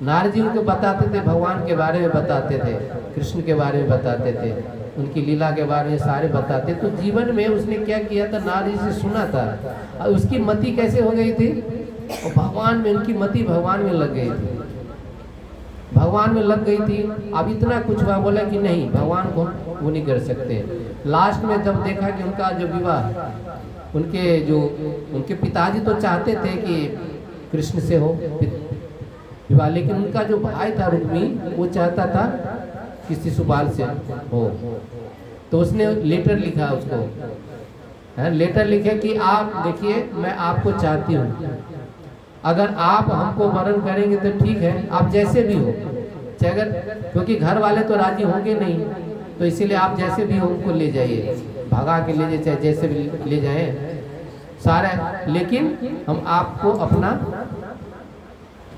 नारद जी उनको बताते थे, भगवान के बारे में बताते थे, कृष्ण के बारे में बताते थे, उनकी लीला के बारे में सारे बताते। तो जीवन में उसने क्या किया था, नारद जी से सुना था। और उसकी मति कैसे हो गई थी? और भगवान में उनकी मति भगवान में लग गई थी, भगवान में लग गई थी। अब इतना कुछ हुआ, बोला कि नहीं, भगवान को वो नहीं कर सकते। लास्ट में जब देखा कि उनका जो विवाह उनके पिताजी तो चाहते थे कि कृष्ण से हो विवाह, लेकिन उनका जो भाई था रुक्मी, वो चाहता था कि शिशुपाल से हो। तो उसने लेटर लिखा उसको, लेटर लिखे कि आप देखिए, मैं आपको चाहती हूँ, अगर आप हमको वरण करेंगे तो ठीक है, आप जैसे भी हो, चाहे अगर, क्योंकि घर वाले तो राजी होंगे नहीं, तो इसीलिए आप जैसे भी हो उनको ले जाइए, भगा के ले जाइए, चाहे जैसे भी ले जाएं सारा, लेकिन हम आपको अपना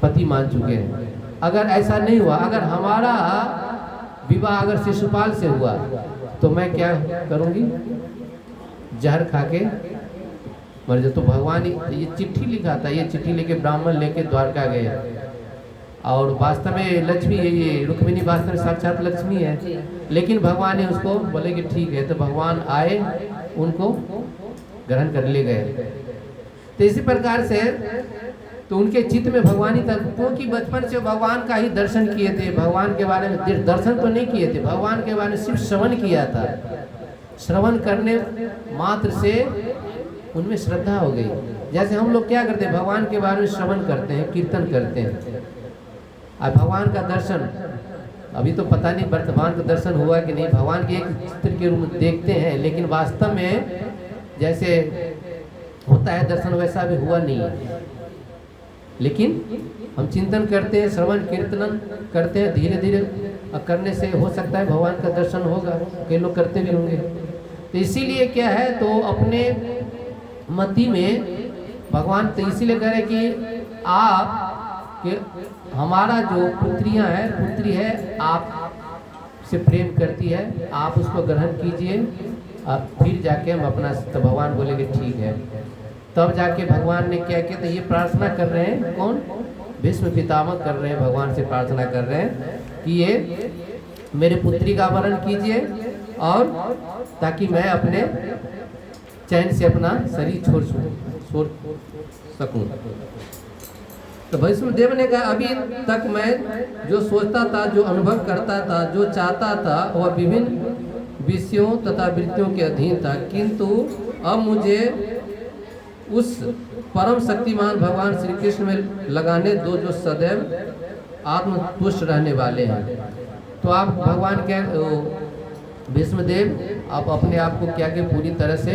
पति मान चुके हैं। अगर ऐसा नहीं हुआ, अगर हमारा विवाह अगर शिशुपाल से हुआ तो मैं क्या करूँगी, जहर खा के मर जाए। तो भगवान ये चिट्ठी लिखा था, ये चिट्ठी लेके ब्राह्मण लेके द्वारका गए, और वास्तव में लक्ष्मी, ये रुक्मिणी वास्तव में साक्षात लक्ष्मी है, लेकिन भगवान ने उसको बोले कि ठीक है। तो भगवान आए, उनको ग्रहण कर ले गए। तो इसी प्रकार से तो उनके चित्त में भगवान ही था, क्योंकि बचपन से भगवान का ही दर्शन किए थे। भगवान के बारे में दर्शन तो नहीं किए थे, भगवान के बारे में सिर्फ श्रवण किया था। श्रवण करने मात्र से उनमें श्रद्धा हो गई। जैसे हम लोग क्या करते हैं, भगवान के बारे में श्रवण करते हैं, कीर्तन करते हैं, अब भगवान का दर्शन अभी तो पता नहीं भगवान का दर्शन हुआ कि नहीं, भगवान के एक चित्र के रूप में देखते हैं, लेकिन वास्तव में जैसे होता है दर्शन वैसा भी हुआ नहीं है। लेकिन हम चिंतन करते हैं, श्रवण कीर्तन करते हैं, धीरे धीरे करने से हो सकता है भगवान का दर्शन होगा, कई लोग करते भी होंगे। तो इसीलिए क्या है, तो अपने मति में भगवान तो इसीलिए कह रहे कि आप कि हमारा जो पुत्री है आप से प्रेम करती है, आप उसको ग्रहण कीजिए, अब फिर जाके हम अपना, तो भगवान बोले कि ठीक है। तब जाके भगवान ने क्या किया, तो ये प्रार्थना कर रहे हैं, कौन, भीष्म पितामह कर रहे हैं, भगवान से प्रार्थना कर रहे हैं कि ये मेरे पुत्री का वरण कीजिए, और ताकि मैं अपने चैन से अपना शरीर छोड़ सकूं। तो भीष्म देव ने कहा, अभी तक मैं जो सोचता था, जो अनुभव करता था, जो चाहता था, वह विभिन्न विषयों तथा वृत्तियों के अधीन था, किंतु अब मुझे उस परम शक्तिमान भगवान श्री कृष्ण में लगाने दो, जो सदैव आत्मतुष्ट रहने वाले हैं। तो आप भगवान क्या, भीष्मदेव आप अपने आप को क्या के पूरी तरह से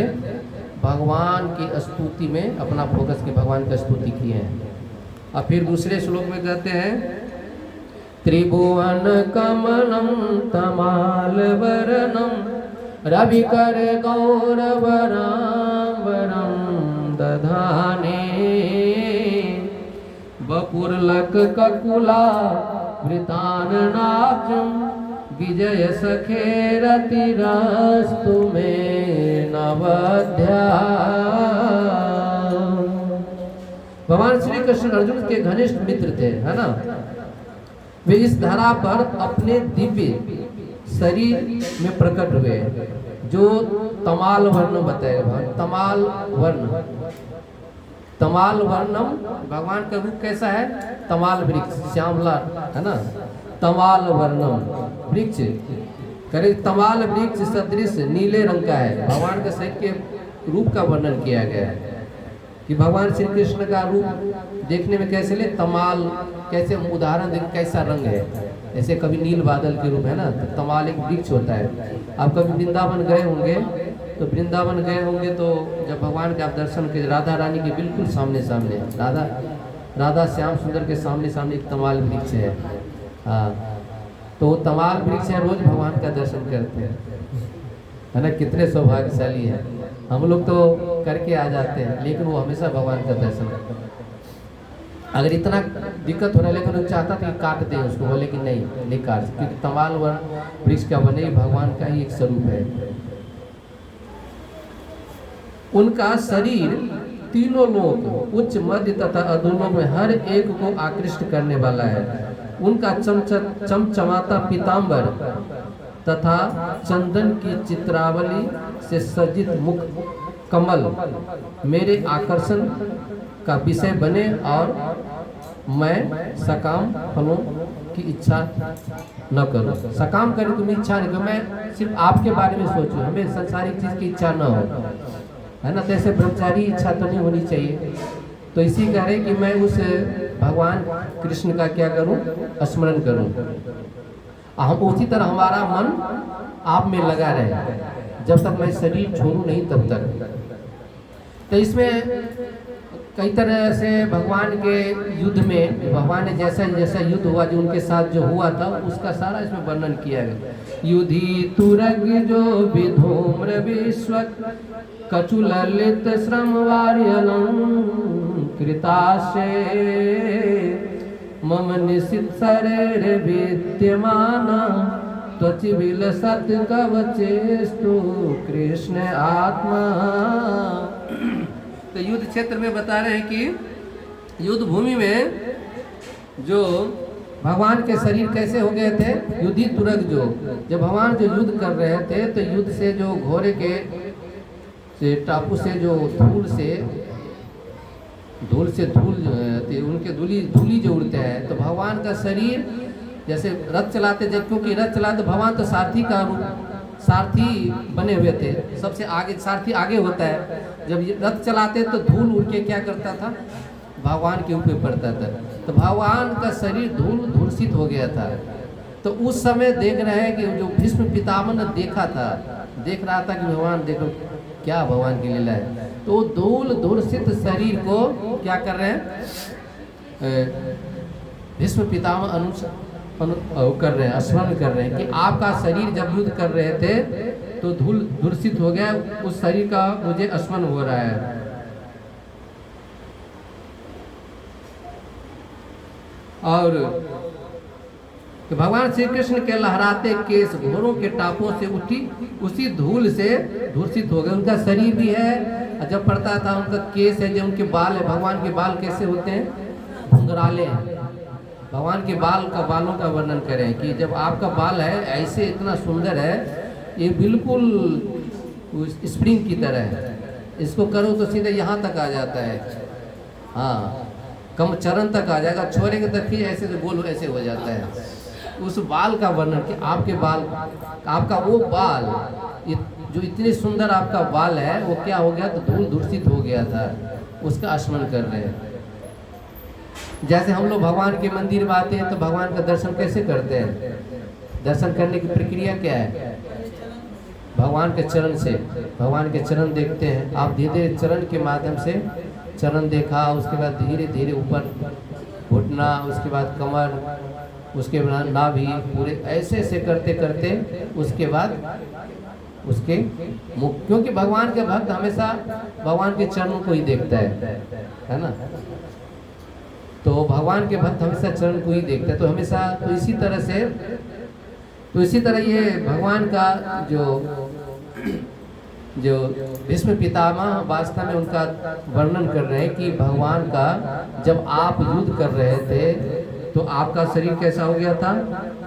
भगवान की स्तुति में अपना फोकस की, भगवान की स्तुति की है। और फिर दूसरे श्लोक में कहते हैं, त्रिभुवन कमलम तमाल वरनम रविकर गौरवरावरम दधाने बपुरलक ककुला वृताननाब्जम विजय सखे रतिरस्तु में नवध्या। भगवान श्री कृष्ण अर्जुन के घनिष्ठ मित्र थे, है ना। वे इस धरा पर अपने दिव्य शरीर में प्रकट हुए, जो तमाल वर्ण बताएगा। तमाल वर्ण, तमाल वर्णम, भगवान का रूप कैसा है, तमाल वृक्ष, श्यामला, है ना, तमाल वर्णम वृक्ष करे, तमाल वृक्ष सदृश नीले रंग का है। भगवान के शरीर के रूप का वर्णन किया गया है। कि भगवान श्री कृष्ण का रूप देखने में कैसे ले, तमाल, कैसे हम उदाहरण देखें कैसा रंग है, ऐसे कभी नील बादल के रूप है ना, तो तमाल एक वृक्ष होता है। आप कभी वृंदावन गए होंगे तो वृंदावन गए होंगे तो जब भगवान के आप दर्शन के राधा रानी के बिल्कुल सामने सामने राधा श्याम सुंदर के सामने सामने एक तमाल वृक्ष है। हाँ, तो वो तमाल वृक्ष है, रोज भगवान का दर्शन करते हैं, है ना। कितने सौभाग्यशाली है हम लोग, तो करके आ जाते हैं, लेकिन वो हमेशा भगवान का दर्शन करते हैं। अगर इतना दिक्कत हो रहा है, लेकिन वो चाहता था कि काट दे उसको, बोले कि नहीं काट, क्योंकि तमाल वृक्ष का बने भगवान का ही एक स्वरूप है। उनका शरीर तीनों लोक, उच्च मध्य तथा अधोलोक में हर एक को आकृष्ट करने वाला है। उनका चमचमाता पीताम्बर तथा चंदन की चित्रावली से सज्जित मुख कमल मेरे आकर्षण का विषय बने और मैं सकाम फलों की इच्छा न करूं। सकाम करें तुम्हें इच्छा नहीं, मैं सिर्फ आपके बारे में सोचूं, हमें संसारिक चीज की इच्छा न हो, है ना। तो ऐसे ब्रह्मचारी इच्छा तो नहीं होनी चाहिए। तो इसी कह रहे कि मैं उस भगवान कृष्ण का क्या करूं, स्मरण करूं। हम उसी तरह हमारा मन आप में लगा रहे जब तक मैं शरीर छोड़ूं नहीं तब तक। तो इसमें कई तरह से भगवान के युद्ध में भगवान ने जैसा जैसा युद्ध हुआ, जो उनके साथ जो हुआ था उसका सारा इसमें वर्णन किया गया। युधि तुरग जो विधूम्र विश्व कचु ललित श्रम कृताशे मम निशित शरीर विद्यमान त्वचि विलसत कवचेस्तु कृष्ण आत्मा। तो युद्ध क्षेत्र में बता रहे हैं कि युद्ध भूमि में जो भगवान के शरीर कैसे हो गए थे, युद्धि तुरग जो, जब भगवान जो युद्ध कर रहे थे तो युद्ध से जो घोड़े के से टापू से जो धूल उनके धूली जो उड़ते हैं, तो भगवान का शरीर जैसे रथ चलाते, जब क्योंकि रथ चलाते भगवान तो सारथी का रूप, सारथी बने हुए थे, सबसे आगे सारथी आगे होता है। जब रथ चलाते तो धूल उड़ के क्या करता था, भगवान के ऊपर पड़ता था, तो भगवान का शरीर धूल धूर्षित हो गया था। तो उस समय देख रहे हैं कि जो भीष्म पितामह ने देख रहा था कि भगवान देखो क्या भगवान की लीला है। तो धूल धूर्षित शरीर को क्या कर रहे हैं, भीष्म पितामह कर रहे हैं, स्मरण कर रहे हैं कि आपका शरीर जब युद्ध कर रहे थे तो धूल धूर्षित हो गया, उस शरीर का मुझे स्मरण हो रहा है। और तो भगवान श्री कृष्ण के लहराते केस घोड़ों के टापों से उठी उसी धूल से धूर्षित हो गए। उनका शरीर भी है, जब पड़ता था उनका केस है, जो उनके बाल है, भगवान के बाल कैसे होते हैं, घुंघराले हैं। भगवान के बालों का वर्णन करें कि जब आपका बाल है ऐसे इतना सुंदर है, ये बिल्कुल स्प्रिंग की तरह है, इसको करो तो सीधे यहाँ तक आ जाता है, हाँ कम चरण तक आ जाएगा, छोड़ेंगे तक फिर ऐसे तो गोल ऐसे हो जाता है। उस बाल का वर्णन कि आपके बाल, आपका वो बाल जो इतने सुंदर आपका बाल है वो क्या हो गया, तो धूल धूर्षित हो गया था, उसका स्मरण कर रहे हैं। जैसे हम लोग भगवान के मंदिर में आते हैं तो भगवान का दर्शन कैसे करते हैं, दर्शन करने की प्रक्रिया क्या है, भगवान के चरण से, भगवान के चरण देखते हैं। आप धीरे धीरे चरण के माध्यम से चरण देखा, उसके बाद धीरे धीरे ऊपर घुटना, उसके बाद कमर, उसके बाद नाभि, पूरे ऐसे ऐसे करते करते उसके बाद उसके मुख, क्योंकि भगवान के भक्त हमेशा भगवान के चरणों को ही देखता है ना। तो भगवान के भक्त हमेशा चरण को ही देखते हैं, तो हमेशा तो इसी तरह ये भगवान का जो भीष्म पितामह वास्तव में उनका वर्णन कर रहे हैं कि भगवान का जब आप युद्ध कर रहे थे तो आपका शरीर कैसा हो गया था,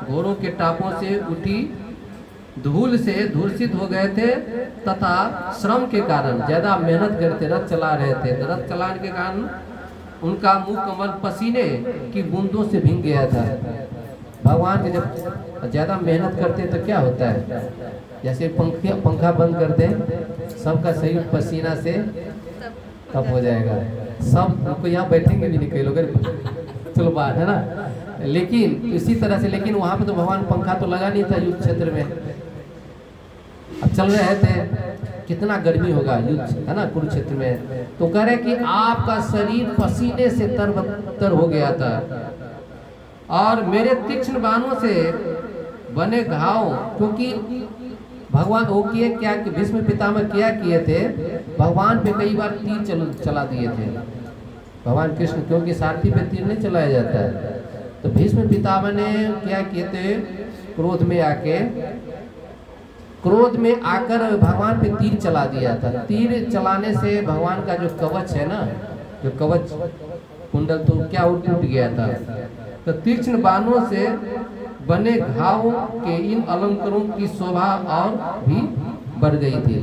घोड़ों के टापों से उठी धूल से धूर्षित हो गए थे, तथा श्रम के कारण ज्यादा मेहनत करते रथ चला रहे थे, तो रथ चलाने के कारण उनका मुंह कमल पसीने की बूंदों से भीग गया था। भगवान के जब ज्यादा मेहनत करते हैं तो क्या होता है, जैसे पंखा बंद कर दें, सबका शरीर पसीना से तब हो जाएगा। सब को यहाँ बैठेंगे भी नहीं कई लोग, चलो बात है ना। लेकिन इसी तरह से, लेकिन वहाँ पे तो भगवान पंखा तो लगा नहीं था युद्ध क्षेत्र में। अब चल रहे थे, कितना गर्मी होगा युद्ध, है ना, कुरुक्षेत्र में। तो कह रहे कि आपका शरीर पसीने से तरबतर हो गया था और मेरे तीक्ष्ण बाणों से बने घाव, क्योंकि भगवान वो किए क्या कि भीष्म पितामह क्या किए थे, भगवान पे कई बार तीर चला दिए थे भगवान कृष्ण, क्योंकि सारथी पे तीर नहीं चलाया जाता है। तो भीष्म पितामह ने क्या किए थे, क्रोध में आकर भगवान पे तीर चला दिया था। तीर चलाने से भगवान का जो कवच है ना, जो कवच कुंडल, तो क्या वो टूट गया था। तो तीक्ष्ण बाणों से बने घाव के इन अलंकारों की शोभा और भी बढ़ गई थी,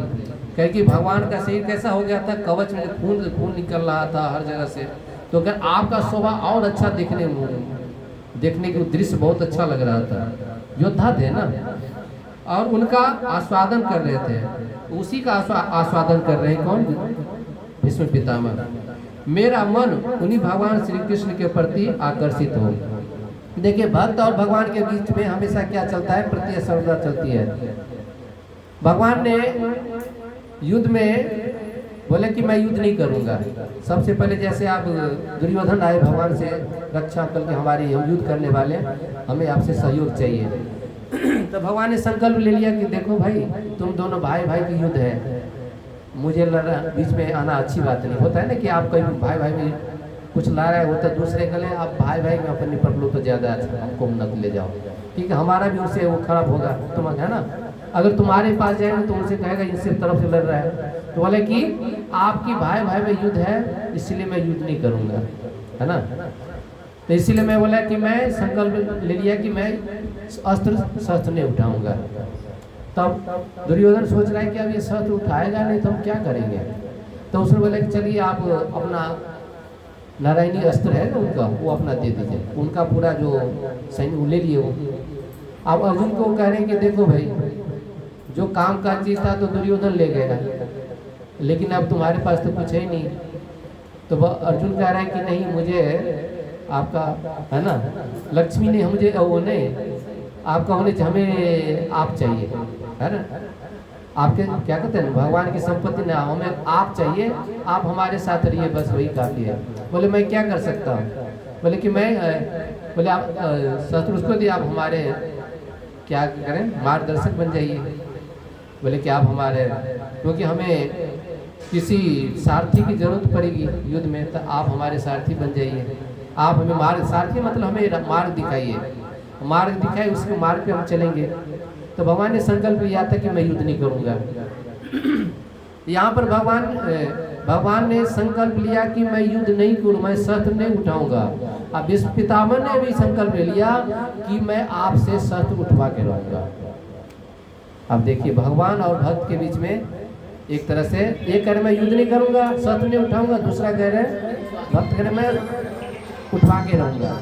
क्योंकि भगवान का शरीर कैसा हो गया था, कवच में खून निकल रहा था हर जगह से। तो अगर आपका शोभा और अच्छा देखने के दृश्य बहुत अच्छा लग रहा था। योद्धा थे ना, और उनका आस्वादन कर रहे थे, उसी का आस्वादन कर रहे हैं कौन, भीष्म पितामह। मेरा मन उन्हीं भगवान श्री कृष्ण के प्रति आकर्षित हो। देखिए, भक्त और भगवान के बीच में हमेशा क्या चलता है, प्रतिस्पर्धा चलती है। भगवान ने युद्ध में बोले कि मैं युद्ध नहीं करूंगा। सबसे पहले जैसे आप दुर्योधन आए भगवान से, रक्षा करके हमारे युद्ध करने वाले, हमें आपसे सहयोग चाहिए। तो भगवान ने संकल्प ले लिया कि देखो भाई, तुम दोनों भाई भाई की युद्ध है, मुझे बीच में आना अच्छी बात नहीं। होता है ना कि आप कहीं भाई भाई में कुछ ला रहे होता है, दूसरे गले आप भाई भाई में अपन निपट लो तो ज़्यादा अच्छा, हमको मत ले जाओ, ठीक है, हमारा भी उससे वो खराब होगा, तुम है ना। अगर तुम्हारे पास जाएंगे तो उनसे कहेगा इनसे तरफ से लड़ रहा है, तो बोले कि आपकी भाई भाई में युद्ध है, इसलिए मैं युद्ध नहीं करूँगा, है ना। तो इसीलिए मैं बोला कि मैं संकल्प ले लिया कि मैं अस्त्र शस्त्र नहीं उठाऊंगा। तब दुर्योधन सोच रहा है कि अब ये शस्त्र उठाएगा नहीं तो हम क्या करेंगे। तो उसने बोला कि चलिए आप अपना नारायणी अस्त्र है ना उनका, वो अपना दे दीजिए, उनका पूरा जो सैन्य वो ले लिए वो। अब अर्जुन को कह रहे हैं कि देखो भाई, जो काम का चीज था तो दुर्योधन ले गया, लेकिन अब तुम्हारे पास तो कुछ है नहीं। तो वह अर्जुन कह रहा है कि नहीं, मुझे आपका, है ना, लक्ष्मी ने मुझे वो नहीं, आपका होने हमें आप चाहिए, है ना, आपके क्या कहते हैं भगवान की संपत्ति ना, हमें आप चाहिए, आप हमारे साथ रहिए, बस वही काफी है। बोले मैं क्या कर सकता हूँ, बोले कि मैं, बोले आप शस्त्र उसको दिए, आप हमारे क्या करें, मार्गदर्शक बन जाइए। बोले कि आप हमारे, क्योंकि हमें किसी सारथी की जरूरत पड़ेगी युद्ध में, तो आप हमारे सारथी बन जाइए, आप हमें मार्ग, सारथी मतलब हमें मार्ग दिखाइए, मार्ग दिखाए उसके मार्ग पे हम चलेंगे। तो भगवान ने संकल्प लिया था कि मैं युद्ध नहीं करूंगा। यहाँ पर भगवान ने संकल्प लिया कि मैं युद्ध नहीं करूँ, मैं शस्त्र नहीं उठाऊंगा। अब भीष्म पितामह ने भी संकल्प लिया कि मैं आपसे शस्त्र उठवा के रहूंगा। अब देखिए, भगवान और भक्त के बीच में एक तरह से एक कह रहे मैं युद्ध नहीं करूंगा, शस्त्र नहीं उठाऊंगा, दूसरा कह रहे भक्त कह रहे मैं उठवा के रहूंगा।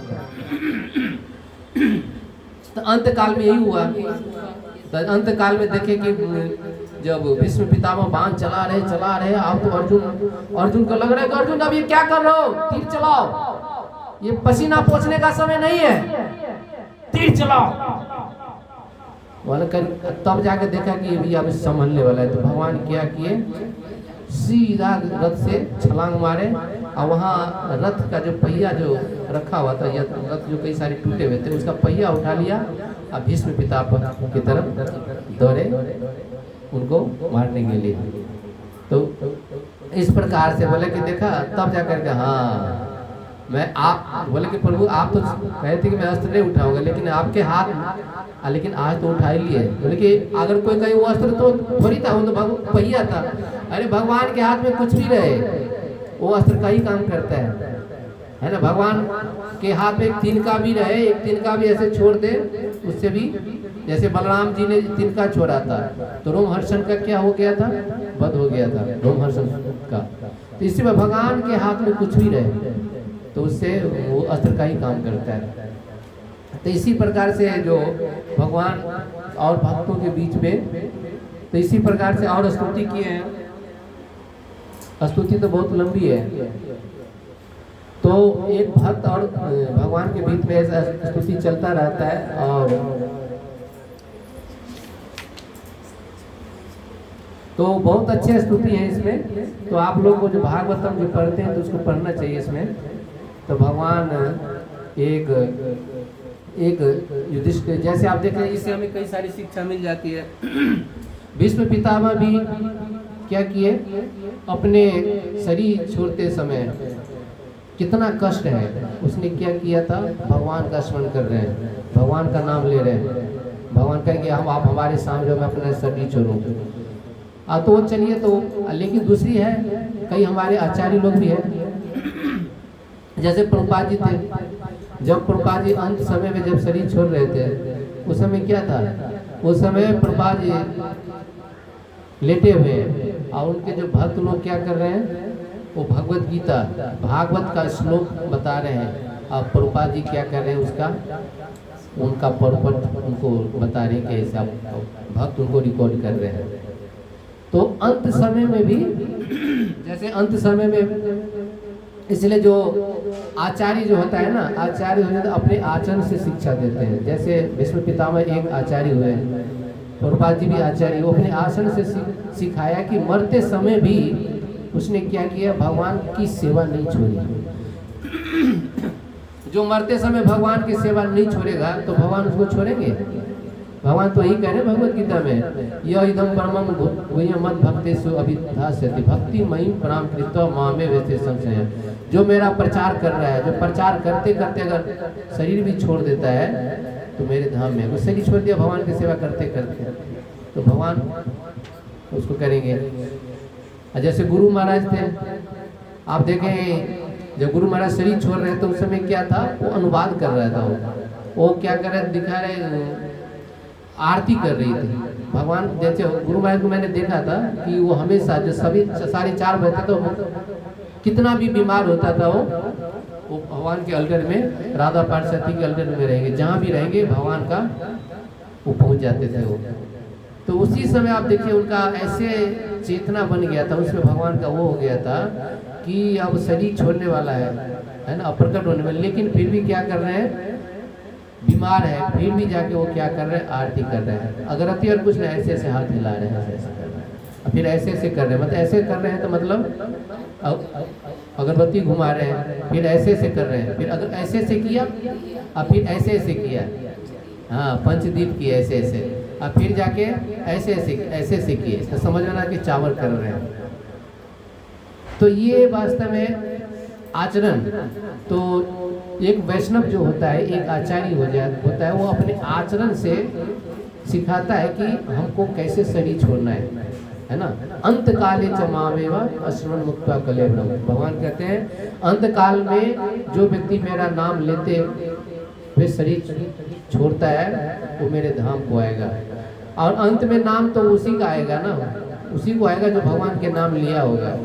तो अंत काल में यही हुआ। तो अंत काल में देखे कि जब भीष्म पितामह बाण चला रहे, अब तो अर्जुन को लग रहा है कि अर्जुन अब ये क्या कर रहे हो, तीर चलाओ, ये पसीना पोंछने का समय नहीं है, तीर चलाओ। वाला तब जाके देखा कि ये अब संभलने वाला है। तो भगवान क्या किए, सीधा रथ से छलांग मारे, और वहाँ रथ का जो पहिया जो रखा हुआ था, या रथ जो कई सारे टूटे हुए थे, उसका पहिया उठा लिया और भीष्म पितामह की तरफ दौड़े उनको मारने के लिए। तो इस प्रकार से बोले कि देखा, तब जाकर के हाँ मैं आप बोले कि प्रभु आप तो कहे थे कि मैं अस्त्र नहीं उठाऊंगा, लेकिन आपके हाथ, लेकिन आज तो उठा ही लिए। बोले कि अगर कोई कहीं वो अस्त्र तो थोड़ी था, वो तो पहिया था। अरे भगवान के हाथ में कुछ भी रहे, वो अस्त्र का ही काम करता है ना। भगवान के हाथ में एक तिनका भी रहे, एक तिनका भी ऐसे छोड़ दे, उससे भी, जैसे बलराम जी ने तिनका छोड़ा था तो रोमहर्षण का क्या हो गया था, वध हो गया था रोमहर्षण का। तो इसी में भगवान के हाथ में कुछ भी रहे तो उससे वो अस्त्र का ही काम करता है। तो इसी प्रकार से जो भगवान और भक्तों के बीच में, तो इसी प्रकार से और स्तुति किए हैं। स्तुति तो बहुत लंबी है। तो एक भक्त और भगवान के बीच में ऐसा स्तुति चलता रहता है। और तो बहुत अच्छे स्तुति है इसमें। तो आप लोग को जो भागवतम जो पढ़ते हैं तो उसको पढ़ना चाहिए इसमें। तो भगवान एक युधिष्ठिर, जैसे आप देख रहे हैं, इससे हमें कई सारी शिक्षा मिल जाती है। भीष्म पितामह भी क्या किए, अपने शरीर छोड़ते समय कितना कष्ट है, उसने क्या किया था, भगवान का स्मरण कर रहे हैं, भगवान का नाम ले रहे हैं। भगवान कहेंगे हम आप हमारे सामने, मैं अपना शरीर छोड़ूं। तो चलिए, तो लेकिन दूसरी है, कई हमारे आचार्य लोग भी हैं, जैसे प्रभुपाद जी थे। जब प्रभुपाद जी अंत समय में जब शरीर छोड़ रहे थे, उस समय क्या था, उस समय प्रभुपाद जी लेटे हुए हैं और उनके जो भक्त लोग क्या कर रहे हैं, वो भगवत गीता भागवत का श्लोक बता रहे हैं। और प्रभुपाद जी क्या कर रहे हैं, उसका उनका परपट उनको बता रहे हैं कि ऐसे भक्त उनको रिकॉर्ड कर रहे हैं। तो अंत समय में भी, जैसे अंत समय में, इसलिए जो आचार्य जो होता है ना, आचार्य हो जाता है अपने आचरण से शिक्षा देते हैं। जैसे भीष्म पितामह एक आचार्य हुए, प्रभुपाद जी भी आचार्य, वो अपने आचरण से सिखाया कि मरते समय भी उसने क्या किया, भगवान की सेवा नहीं छोड़ी। जो मरते समय भगवान की सेवा नहीं छोड़ेगा तो भगवान उसको छोड़ेंगे? भगवान तो यही कह रहे हैं भगवत गीता में, यह इदम परमम गुह्यम मद भक्तेषु अभिधास्यति भक्ति महिम प्रणाम कृत्वा मामे वैसे संशय। जो मेरा प्रचार कर रहा है, जो प्रचार करते करते अगर शरीर भी छोड़ देता है तो मेरे धाम में, वो शरीर छोड़ दिया भगवान की सेवा करते करते, तो भगवान उसको करेंगे। जैसे गुरु महाराज थे, आप देखें जब गुरु महाराज शरीर छोड़ रहे तो उस समय क्या था, वो अनुवाद कर रहा था। वो क्या कर रहे, दिखा रहे, आरती कर रही थी भगवान। जैसे गुरु महाराज को मैंने देखा था कि वो हमेशा जो सभी 4:30 बजे तो कितना भी बीमार होता था, वो भगवान के अलगर में, राधा पार्षदी के अलगर में रहेंगे, जहाँ भी रहेंगे भगवान का वो पहुँच जाते थे वो। तो उसी समय आप देखिए उनका ऐसे चेतना बन गया था, उसमें भगवान का वो हो गया था कि अब शरीर छोड़ने वाला है ना, प्रकट होने वाला। लेकिन फिर भी क्या कर रहे हैं, बीमार है, फिर भी जाके वो क्या कर रहे हैं, आरती कर रहे हैं। अगरबत्ती और कुछ नहीं, ऐसे ऐसे हाथ हिला रहे हैं, ऐसे ऐसे कर रहे हैं, फिर ऐसे ऐसे कर रहे हैं, मतलब ऐसे कर रहे हैं तो मतलब अगरबत्ती घुमा रहे हैं, फिर ऐसे ऐसे कर रहे हैं, फिर अगर ऐसे ऐसे किया और फिर ऐसे ऐसे किया, हाँ पंचदीप किए ऐसे ऐसे, और फिर जाके ऐसे ऐसे किए, तो समझ में ना कि चावल कर रहे हैं। तो ये वास्तव में आचरण, तो एक वैष्णव जो होता है, एक आचार्य होता है, वो अपने आचरण से सिखाता है कि हमको कैसे शरीर छोड़ना है ना। अंत काले च मामेव अश्रवण मुक्त्वा कलेवरम, भगवान कहते हैं अंत काल में जो व्यक्ति मेरा नाम लेते वे शरीर छोड़ता है, वो मेरे धाम को आएगा। और अंत में नाम तो उसी का आएगा ना, उसी को आएगा जो भगवान के नाम लिया होगा,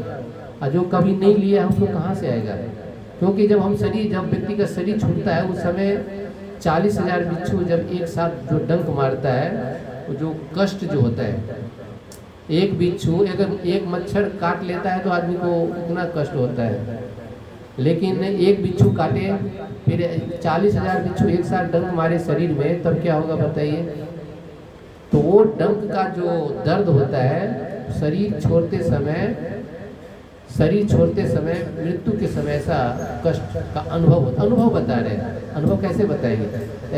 और जो कभी नहीं लिया है उसको कहाँ से आएगा। क्योंकि जब व्यक्ति का शरीर छूटता है, उस समय 40,000 बिच्छू जब एक साथ जो डंक मारता है, वो जो कष्ट जो होता है, एक बिच्छू अगर एक मच्छर काट लेता है तो आदमी को इतना कष्ट होता है, लेकिन एक बिच्छू काटे, फिर 40,000 बिच्छू एक साथ डंक मारे शरीर में, तब क्या होगा बताइए। तो वो डंक का जो दर्द होता है, शरीर छोड़ते समय मृत्यु के समय ऐसा कष्ट का अनुभव बता रहे हैं। अनुभव कैसे बताएंगे,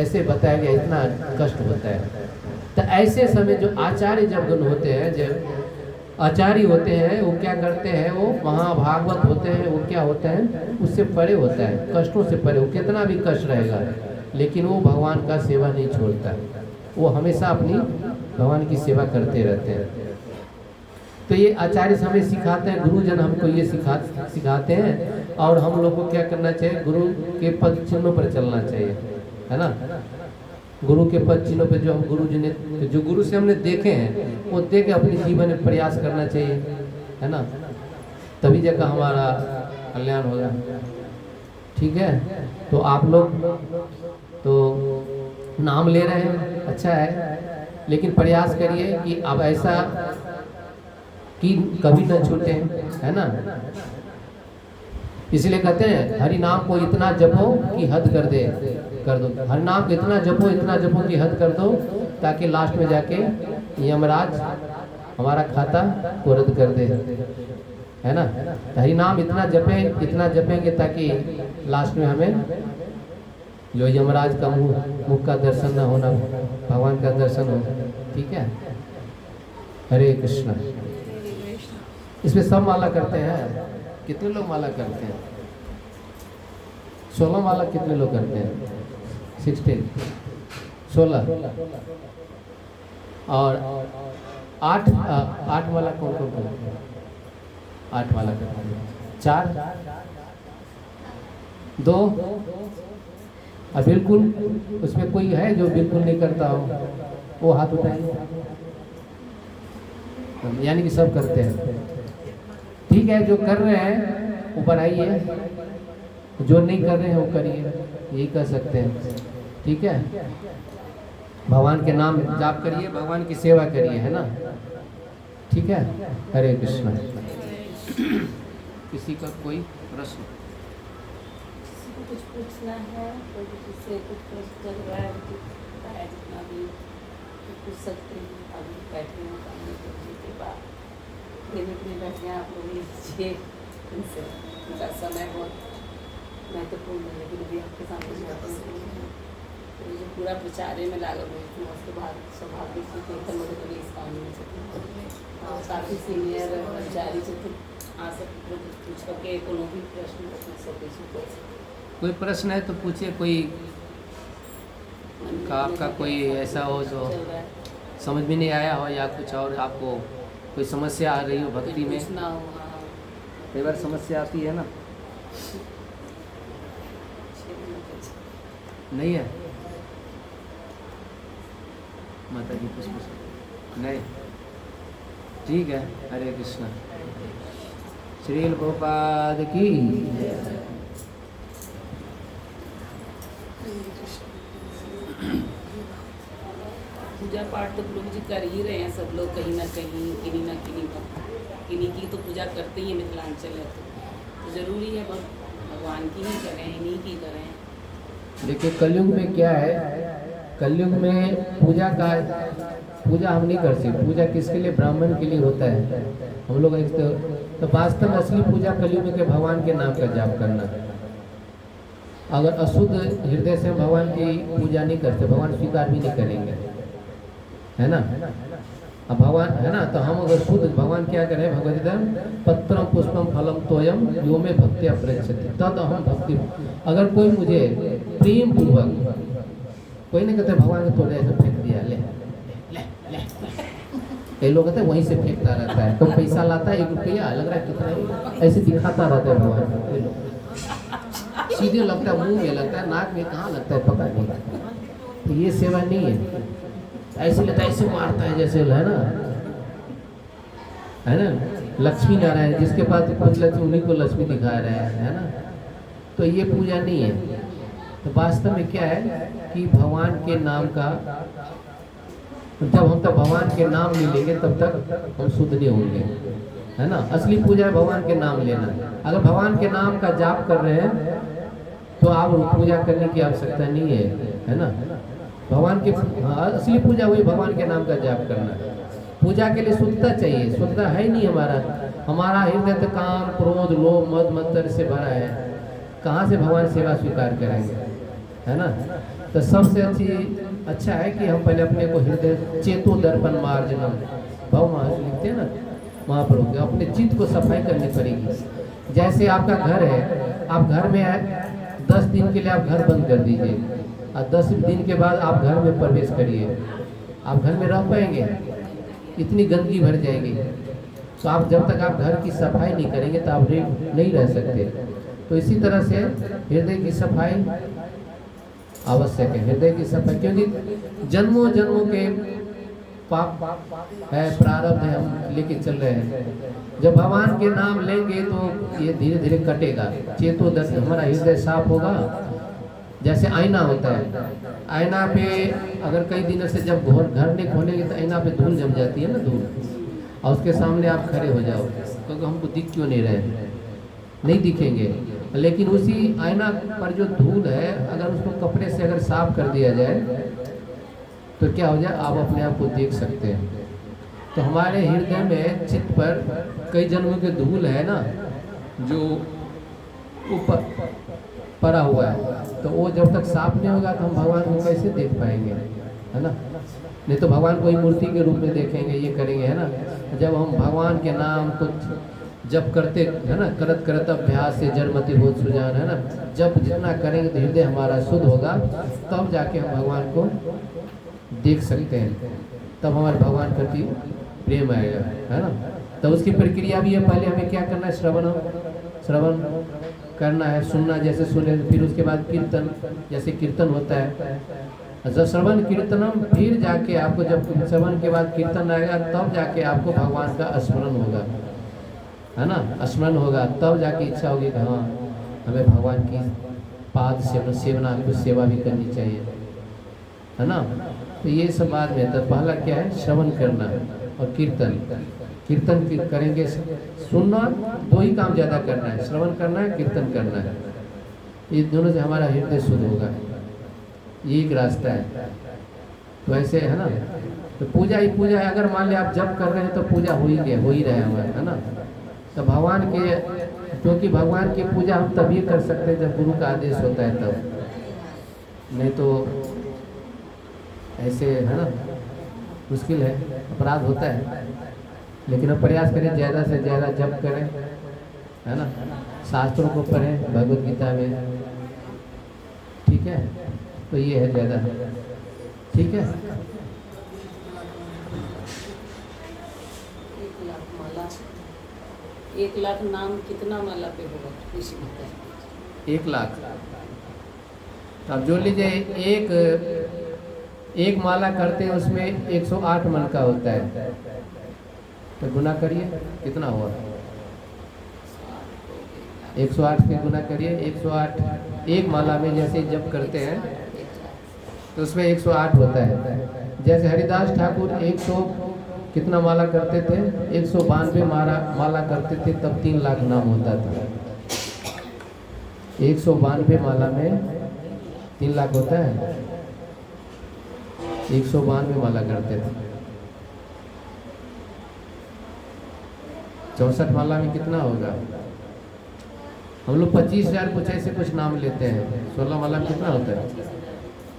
ऐसे बताया गया इतना कष्ट होता है। तो ऐसे समय जो आचार्य जब गण होते हैं, जब आचार्य होते हैं, वो क्या करते हैं, वो महाभागवत होते हैं, वो क्या होते हैं, उससे परे होता है, कष्टों से परे। वो कितना भी कष्ट रहेगा लेकिन वो भगवान का सेवा नहीं छोड़ता, वो हमेशा अपनी भगवान की सेवा करते रहते हैं। तो ये आचार्य हमें सिखाते हैं, गुरुजन हमको ये सिखाते हैं, और हम लोग को क्या करना चाहिए, गुरु के पद चिन्हों पर चलना चाहिए, है ना। गुरु के पद चिन्हों पर जो हम जो गुरु से हमने देखे हैं, वो देख के अपने जीवन में प्रयास करना चाहिए, है ना, तभी जगह हमारा कल्याण होगा। ठीक है, तो आप लोग तो नाम ले रहे हैं, अच्छा है, लेकिन प्रयास करिए कि अब ऐसा कि कभी न छूटे, है ना। इसलिए कहते हैं हरि नाम को इतना जपो कि हद कर दो। हरि नाम को इतना जपो कि हद कर दो, ताकि लास्ट में जाके यमराज हमारा खाता को रद्द कर दे, है ना। हरि नाम इतना जपेंगे ताकि लास्ट में हमें जो यमराज का मुख का दर्शन न होना, भगवान का दर्शन हो। ठीक है, हरे कृष्णा। इसमें सब माला करते हैं। कितने लोग माला करते हैं? 16 माला कितने लोग करते हैं? 16 और 8 माला कौन करते हैं? 8 माला करते हैं। 4 2 और बिल्कुल उसमें कोई है जो बिल्कुल नहीं करता हो, वो हाथ उठाइए। यानी कि सब करते हैं। ठीक है, जो कर रहे हैं वो बढ़ाइए, जो नहीं कर रहे हैं वो करिए, यही कर सकते हैं। ठीक है, भगवान के नाम जाप करिए, भगवान की सेवा करिए, है ना। ठीक है, हरे कृष्णा। किसी का कोई प्रश्न? कुछ पूछना है तो किसी कुछ प्रश्न चल रहा है, जितना भी पूछ सकते हैं। अभी बैठे हैं सामने के बाद देने के लिए बैठे हैं, आप लोग लीजिए इनसे। उनका समय बहुत महत्वपूर्ण है, लेकिन अभी आपके सामने जाते हैं तो जो पूरा प्रचार में लागू हुई थी, उसके बाद स्वाभाविक से कीर्तन मधुबनी इस काम में थे और काफ़ी सीनियर कर्मचारी जो थे आ सकते पूछ करके कोनो भी प्रश्न पूछ सकते। कोई प्रश्न है तो पूछिए। कोई आपका कोई ऐसा हो जो समझ में नहीं आया हो, या कुछ और आपको कोई समस्या आ रही हो भक्ति में? कई बार समस्या आती है ना। नहीं है माता जी कुछ नहीं? ठीक है, हरे कृष्णा। श्रील प्रभुपाद की। पूजा पाठ तो प्रभु जी कर ही रहे हैं सब लोग, कहीं ना कहीं किन्हीं की तो पूजा करते ही हैं। मिथिलांचल है तो जरूरी है भगवान की ही करें, इन्हीं की करें। देखिए कलयुग में क्या है, कलयुग में पूजा हम नहीं कर सकते। पूजा किसके लिए? ब्राह्मण के लिए होता है। हम लोग तो वास्तव में असली पूजा कलयुग में के भगवान के नाम का जाप करना है। अगर अशुद्ध हृदय से भगवान की पूजा नहीं करते, भगवान स्वीकार भी नहीं करेंगे, है ना। अब भगवान है ना, तो हम अगर शुद्ध भगवान क्या करें? भगवद्गीता पत्रम पुष्पम फलम तोयम यो में भक्त्या प्रयच्छति तद अहम भक्ति। अगर कोई मुझे प्रेम पूर्वक, कोई नहीं कहते भगवान को तोड़े ऐसे फेंक दिया, ले ले ले कई लोग कहते हैं वहीं से फेंकता रहता है। तो पैसा लाता है 1 रुपया, लग रहा है कितना, ऐसे दिखाता रहता है भगवान। सीधे लगता है, मुंह में लगता है, नाक में कहाँ लगता है पता नहीं। तो ये सेवा नहीं है। ऐसे लेता है, ऐसे मारता है जैसे, है ना। लक्ष्मी नारायण जिसके पास कुछ लक्ष्मी, उन्हीं को लक्ष्मी दिखा रहे हैं, है ना। तो ये पूजा नहीं है। तो वास्तव में क्या है कि भगवान के नाम का, जब हम तक भगवान के नाम नहीं लेंगे तब तक हम शुद्ध नहीं होंगे, है ना। असली पूजा है भगवान के नाम लेना। अगर भगवान के नाम का जाप कर रहे हैं तो आप पूजा करने की आवश्यकता नहीं है ना। भगवान की असली पूजा वही भगवान के नाम का जाप करना है। पूजा के लिए शुद्धता चाहिए, शुद्धता है नहीं हमारा हृदय तो काम क्रोध लोभ मद मत्सर से भरा है। कहाँ से भगवान सेवा स्वीकार करेंगे, है ना। तो सबसे अच्छा है कि हम पहले अपने को हृदय चेतो दर्पण मार्जनम भगवान लिखते हैं ना महाप्रभु, अपने चित्त को सफाई करनी पड़ेगी। जैसे आपका घर है, आप घर में आए 10 दिन के लिए आप घर बंद कर दीजिए और 10 दिन के बाद आप घर में प्रवेश करिए, आप घर में रह पाएंगे? इतनी गंदगी भर जाएगी। तो आप जब तक आप घर की सफाई नहीं करेंगे तो आप नहीं रह सकते। तो इसी तरह से हृदय की सफाई आवश्यक है, हृदय की सफाई, क्योंकि जन्मों जन्मों के पाप है, प्रारब्ध है, हम लेके चल रहे हैं। जब भगवान के नाम लेंगे तो ये धीरे धीरे कटेगा। चेतो दर्शन, हमारा हृदय साफ होगा। जैसे आईना होता है, आईना पे अगर कई दिनों से जब घर नहीं खोलेंगे तो आईना पे धूल जम जाती है ना, धूल। और उसके सामने आप खड़े हो जाओ, क्योंकि हमको दिख क्यों नहीं रहे, नहीं दिखेंगे। लेकिन उसी आईना पर जो धूल है, अगर उसको कपड़े से अगर साफ कर दिया जाए तो क्या हो जाए, आप अपने आप को देख सकते हैं। तो हमारे हृदय में चित्त पर कई जन्मों के धूल है ना, जो ऊपर पड़ा हुआ है, तो वो जब तक साफ नहीं होगा तो हम भगवान को कैसे देख पाएंगे, है ना। नहीं तो भगवान को ही मूर्ति के रूप में देखेंगे, ये करेंगे, है ना। जब हम भगवान के नाम को जब करते, है ना, करत करत अभ्यास से जड़मति बहुत सुजान, है ना, जब जितना करेंगे तो हृदय हमारा शुद्ध होगा, तब जाके हम भगवान को देख सकते हैं, तब हमारे भगवान के प्रति प्रेम आएगा, है ना। तब उसकी प्रक्रिया भी है, पहले हमें क्या करना है, श्रवण करना है, सुनना, जैसे सुने, फिर उसके बाद कीर्तन, जैसे कीर्तन होता है, जब श्रवण कीर्तनम, फिर जाके आपको, जब श्रवण के बाद कीर्तन आएगा, तब जाके आपको भगवान का स्मरण होगा, है ना, स्मरण होगा, तब जाके इच्छा होगी कि हाँ हमें भगवान की पाद सेवना कुछ सेवा भी करनी चाहिए, है ना। तो ये सब बाद में, तो पहला क्या है, श्रवण करना और कीर्तन करेंगे। सुनना, दो ही काम ज़्यादा करना है, श्रवण करना है, कीर्तन करना है, ये दोनों से हमारा हृदय शुद्ध होगा, ये एक रास्ता है। तो ऐसे, है ना, तो पूजा ही पूजा है। अगर मान लिया आप जब कर रहे हैं तो पूजा हो ही रहे हमारे, है ना। तो भगवान के, क्योंकि भगवान की पूजा हम तभी कर सकते हैं जब गुरु का आदेश होता है तब, नहीं तो ऐसे, है ना, मुश्किल है, अपराध होता है। लेकिन अब प्रयास करें, ज़्यादा से ज़्यादा जप करें, है ना, शास्त्रों को पढ़ें भगवत गीता में, ठीक है। तो ये है ज़्यादा, ठीक है। 1 लाख नाम कितना माला पे होगा कृष्ण का? 1 लाख, तो आप जोड़ लीजिए, एक माला करते हैं उसमें 108 मन का होता है, तो गुना करिए कितना हुआ, 108 के गुना करिए, 108 एक माला में जैसे जप करते हैं तो उसमें 108 होता है। जैसे हरिदास ठाकुर 100 कितना माला करते थे, 192 माला करते थे, तब 3 लाख नाम होता था। 192 माला में 3 लाख होता है, 192 माला करते थे। 64 माला में कितना होगा, हम लोग 25,000 कुछ ऐसे कुछ नाम लेते हैं। 16 माला में कितना होता है,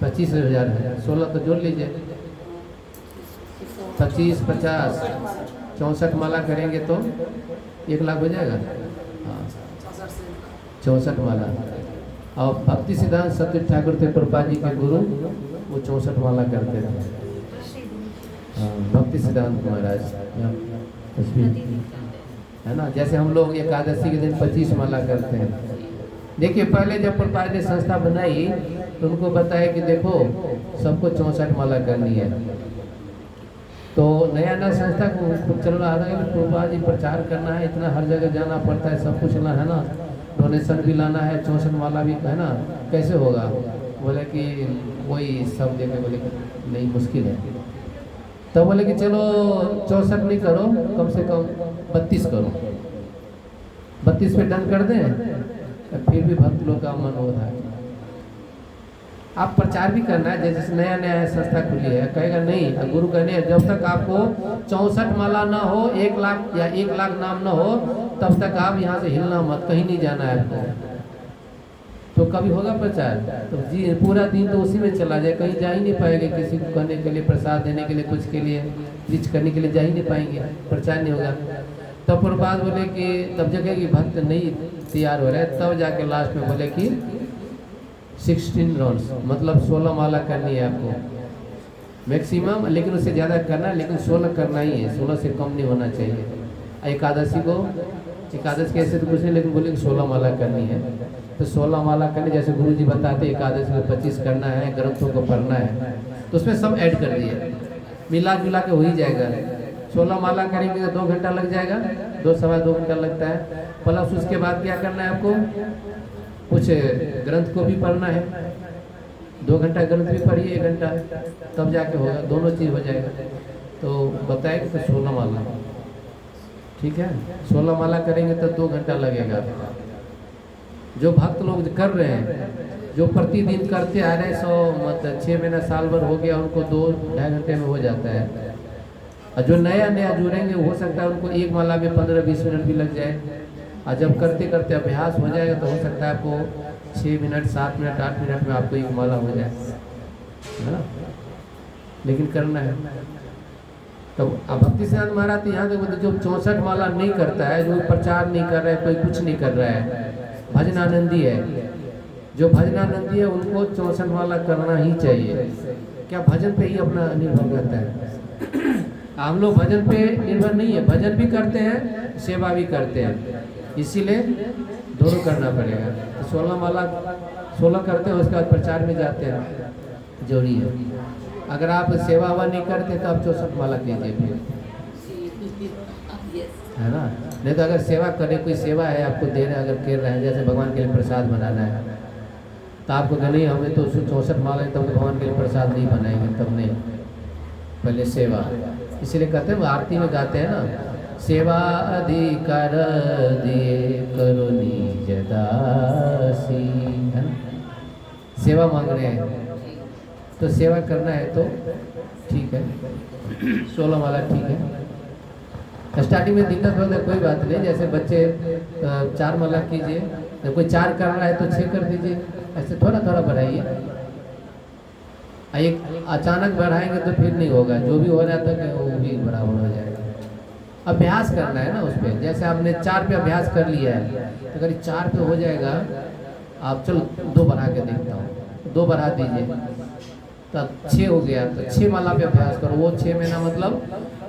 25,000 है, 16 तो जोड़ लीजिए, 25, 50, 64 माला करेंगे तो 1 लाख हो जाएगा। हाँ, 64 माला। और भक्ति सिद्धांत सत्यनारायण ठाकुर थे प्रभुपाद जी के गुरु, वो 64 माला करते थे। हाँ, भक्ति सिद्धांत महाराज, है ना। जैसे हम लोग एकादशी के दिन 25 माला करते हैं। देखिए, पहले जब प्रभुपाद ने संस्था बनाई तो उनको बताया कि देखो सबको 64 माला करनी है। तो नया संस्था को चल रहा था कि प्रभुपाद जी प्रचार करना है, इतना हर जगह जाना पड़ता है, सब कुछ ना, है ना, डोनेशन भी लाना है, 64 माला भी, है ना, कैसे होगा। बोले कि वही सब जगह, बोले नहीं मुश्किल है। तो बोले कि चलो 64 नहीं करो, कम से कम 32 करो, 32 पे डन कर दें। फिर भी भक्त लोग का मन हो रहा है, आप प्रचार भी करना है। जैसे नया नया संस्था खुली है, कहेगा नहीं, गुरु कहने जब तक आपको 64 माला ना हो, 1 लाख या 1 लाख नाम ना हो, तब तक आप यहाँ से हिलना मत, कहीं नहीं जाना है आपको। तो कभी होगा प्रचार, तो जी पूरा दिन तो उसी में चला जाए, कहीं जा ही नहीं पाएंगे, किसी को कहने के लिए, प्रसाद देने के लिए, कुछ के लिए, रिच करने के लिए जा ही नहीं पाएंगे, प्रचार नहीं होगा। तब प्रभुपाद बोले कि तब जगह की भक्त नहीं तैयार हो रहे, तब जाके लास्ट में बोले कि 16 राउंड्स, मतलब 16 माला करनी है आपको मैक्सिमम, लेकिन उससे ज़्यादा करना है, लेकिन 16 करना ही है, 16 से कम नहीं होना चाहिए। एकादशी को, एकादशी कैसे तो कुछ नहीं, लेकिन बोले कि 16 माला करनी है। तो 16 माला करने, जैसे गुरु जी बताते एकादशी में 25 करना है, ग्रंथों को पढ़ना है, तो उसमें सब ऐड कर दिए, मिला जुला के हो ही जाएगा। 16 माला करेंगे तो 2 घंटा लग जाएगा, 2 सवा 2 घंटा लगता है। प्लस उसके बाद क्या करना है आपको, कुछ ग्रंथ को भी पढ़ना है, 2 घंटा ग्रंथ भी पढ़िए, 1 घंटा, तब जाके होगा, दोनों चीज़ हो जाएगा। तो बताए कि 16 माला, ठीक है, 16 माला करेंगे तो 2 घंटा लगेगा। जो भक्त लोग कर रहे हैं, जो प्रतिदिन करते आ रहे हैं, 6 महीना साल भर हो गया, उनको 2-2.5 घंटे में हो जाता है। और जो नया जुड़ेंगे, हो सकता है उनको एक माला में 15-20 मिनट भी लग जाए। और जब करते करते अभ्यास हो जाएगा तो हो सकता है आपको 6 मिनट, 7 मिनट, 8 मिनट में आपको एक माला हो जाए, है ना। लेकिन करना है। तो भक्ति सिद्धांत महाराज यहाँ के जो 64 माला नहीं करता है, जो प्रचार नहीं कर रहा है, कोई कुछ नहीं कर रहा है, भजनानंदी है, जो भजनानंदी है उनको 64 माला करना ही चाहिए। क्या भजन पे ही अपना निर्भर रहता है। हम लोग भजन पे निर्भर नहीं है, भजन भी करते हैं, सेवा भी करते हैं, इसीलिए दोनों करना पड़ेगा। तो 16 माला 16 करते हैं, उसके बाद प्रचार में जाते हैं, जरूरी है। अगर आप सेवा हुआ नहीं करते तो आप 64 माला कीजिए फिर, है ना। नहीं तो अगर सेवा करें, कोई सेवा है आपको दे रहे हैं, अगर कर रहे हैं, जैसे भगवान के लिए प्रसाद बनाना है, तो आपको कहना नहीं हमें तो 64 माला है, तो भगवान के लिए प्रसाद नहीं बनाएंगे, तब नहीं, पहले सेवा। इसीलिए कहते हैं, आरती में गाते हैं ना, सेवा अधिकार दिए करो निज दासी, है ना। सेवा मांग रहे हैं तो सेवा करना है तो ठीक है, 16 माला ठीक है। स्टार्टिंग में दिक्कत होता है, कोई बात नहीं, जैसे बच्चे 4 माला कीजिए, जब कोई 4 कर रहा है तो 6 कर दीजिए, ऐसे थोड़ा थोड़ा बढ़ाइए। एक अचानक बढ़ाएंगे तो फिर नहीं होगा, जो भी हो जाता है वो भी बराबर हो जाएगा। अभ्यास करना है ना उस पर, जैसे आपने 4 पे अभ्यास कर लिया है, तो अगर 4 पे हो जाएगा, आप चलो 2 बढ़ा के देखता हूँ, 2 बढ़ा दीजिए, तब 6 हो गया, तो 6 माला पे अभ्यास करो। वो 6 महीना मतलब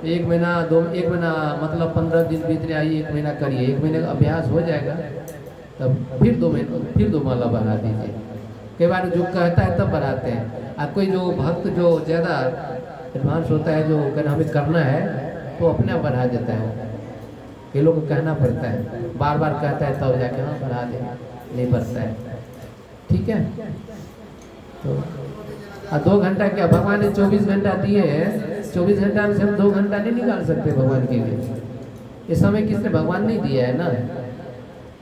1 महीना 1 महीना मतलब 15 दिन बीत रहे, आइए 1 महीना करिए, 1 महीने का अभ्यास हो जाएगा, तब फिर 2 महीना, फिर 2 माला बढ़ा दीजिए। कई बार जो कहता है तब बढ़ाते हैं। और कोई जो भक्त जो ज़्यादा एडवांस होता है, जो अगर हमें करना है तो अपने आप बढ़ा देता है। कई लोग को कहना पड़ता है, बार बार कहता है तब जाके हाँ बढ़ा दे, नहीं बढ़ता है, ठीक है। तो 2 घंटा क्या, भगवान ने 24 घंटा दिए हैं, 24 घंटा में से हम 2 घंटा नहीं निकाल सकते भगवान के लिए। ये समय किसने, भगवान नहीं दिया है ना।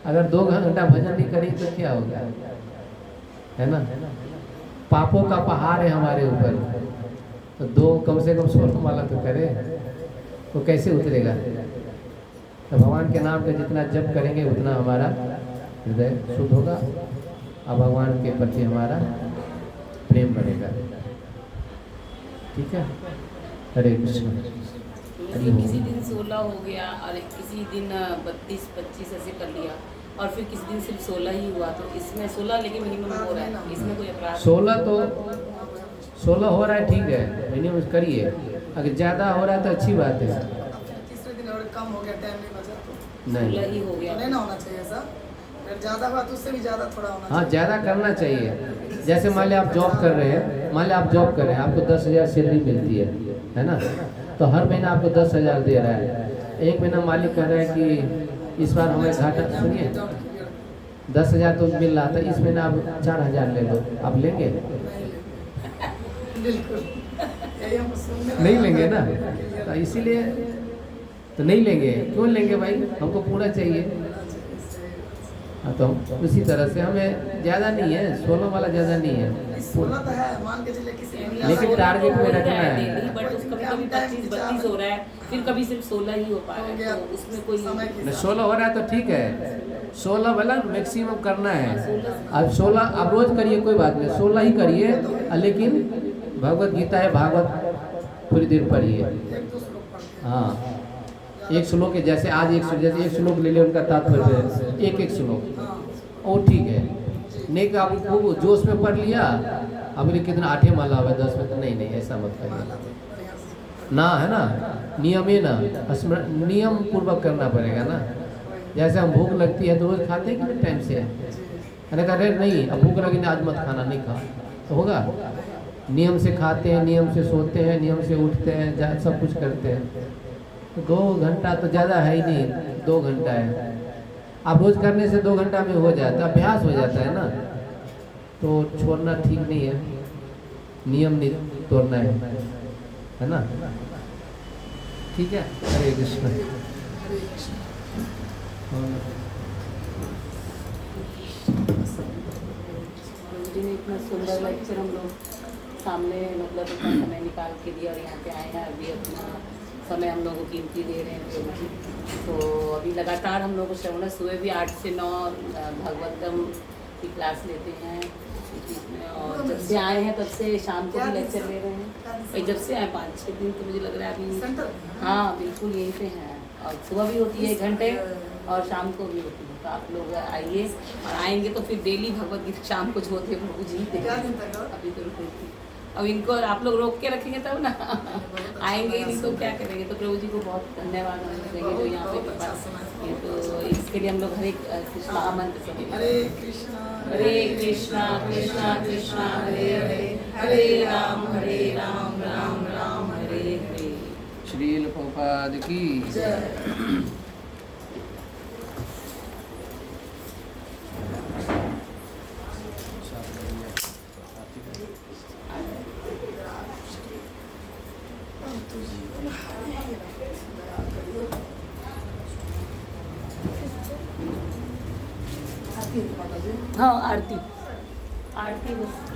अगर 2 घंटा भजन नहीं करें तो क्या होगा, है ना। पापों का पहाड़ है हमारे ऊपर, तो कम से कम 16 माला तो करें, तो कैसे उतरेगा। तो भगवान के नाम का जितना जप करेंगे उतना हमारा हृदय शुद्ध होगा और भगवान के प्रति हमारा प्रेम बढ़ेगा, ठीक है। हरे कृष्ण। किसी दिन 16 हो गया और किसी दिन 32-25 ऐसे कर लिया, और फिर किसी दिन सिर्फ 16 ही हुआ, तो इसमें 16 लेकिन मिनिमम हो रहा है, इसमें कोई अपराध? 16 तो 16 हो रहा है, ठीक है, मिनिमम करिए। अगर ज़्यादा हो रहा है तो अच्छी बात है। तीसरे दिन और कम हो गया, टाइम नहीं बचा तो नहीं 16 ही हो गया, नहीं ना होना चाहिए ऐसा। अगर ज़्यादा हुआ तो उससे भी ज़्यादा थोड़ा होना हाँ, ज़्यादा करना चाहिए। जैसे मान लिया आप जॉब कर रहे हैं, मान लिया आप जॉब कर रहे हैं, आपको 10,000 सैलरी मिलती है ना, तो हर महीना आपको 10,000 दे रहा है। एक महीना मालिक कह रहा है कि इस बार हमें घाटा, सुनिए 10,000 तो मिल रहा था, इस महीना आप 4,000 ले लो, आप लेंगे? बिल्कुल यही हमको सुनने में नहीं लेंगे ना, तो इसीलिए तो नहीं लेंगे। क्यों लेंगे भाई, हमको पूरा चाहिए। हाँ, तो उसी तरह से हमें ज़्यादा नहीं है, 16 वाला ज़्यादा नहीं है, 16 तो है, मान के चलिए किसी को लेकिन टारगेट में रखना है। बट कभी कभी 25-32 हो रहा है, फिर कभी सिर्फ 16 ही हो पा रहा है, तो उसमें कोई समय के 16 हो रहा है तो ठीक है, 16 वाला मैक्सिमम करना है। अब 16 आप रोज करिए, कोई बात नहीं, 16 ही करिए, लेकिन भगवत गीता है, भागवत थोड़ी देर पढ़िए। एक दो श्लोक पढ़ते हैं। हाँ, एक श्लोक है, जैसे आज जैसे एक श्लोक ले लिया, उनका तात्पर्य एक श्लोक, हाँ और ठीक है। नहीं कि आप खूब जोश में पढ़ लिया, अब कितना 8 माला हुआ 10 में, तो नहीं ऐसा मत करिए माला तो बढ़िया से ना, है ना। नियम है ना, नियम पूर्वक करना पड़ेगा ना। जैसे हम भूख लगती है तो रोज खाते हैं कि टाइम से, अरे कह रहे नहीं अब भूख लगी आज मत खाना, नहीं खा तो होगा। नियम से खाते हैं, नियम से सोते हैं, नियम से उठते हैं, सब कुछ करते हैं। तो 2 घंटा तो ज़्यादा है ही नहीं, 2 घंटा है। आप रोज करने से 2 घंटा में हो जाता है, अभ्यास हो जाता है ना, तो छोड़ना ठीक नहीं है, नियम नहीं तोड़ना है ना, ठीक है। हरे कृष्ण। हरे कृष्ण। प्रभु जी ने इतना सुंदर लेक्चर हम लोग सामने मतलब इतना समय निकाल के दिया और यहाँ पे आए हैं। अभी अपना समय हम लोगों को कीमती दे रहे हैं प्रभु जी। तो अभी लगातार हम लोग को श्रवण सुबह भी 8 से 9 भागवतम की क्लास लेते हैं इसमें। और जब से आए हैं तब से शाम को भी लेक्चर ले रहे हैं। भाई जब से आए 5-6 दिन तो मुझे लग रहा है अभी। सेंटर। हाँ बिल्कुल यहीं पे हैं। और सुबह भी होती है 1 घंटे और शाम को भी होती है। तो आप लोग आइए और आएंगे तो फिर डेली भगवत गीता शाम को जो होती है प्रभु जी क्या दिन तक हो? अभी तो रुकी थी। अब इनको आप लोग रोक के रखेंगे तब ना आएंगे ही नहीं तो क्या करेंगे। तो प्रभु जी को बहुत धन्यवाद हम देंगे जो यहाँ पे ये तो इसके लिए हम लोग हरे कृष्ण महामंत्र सभी हरे कृष्णा कृष्णा कृष्णा हरे हरे हरे राम राम राम हरे हरे। श्रील प्रभुपाद की जय। हाँ आरती बस।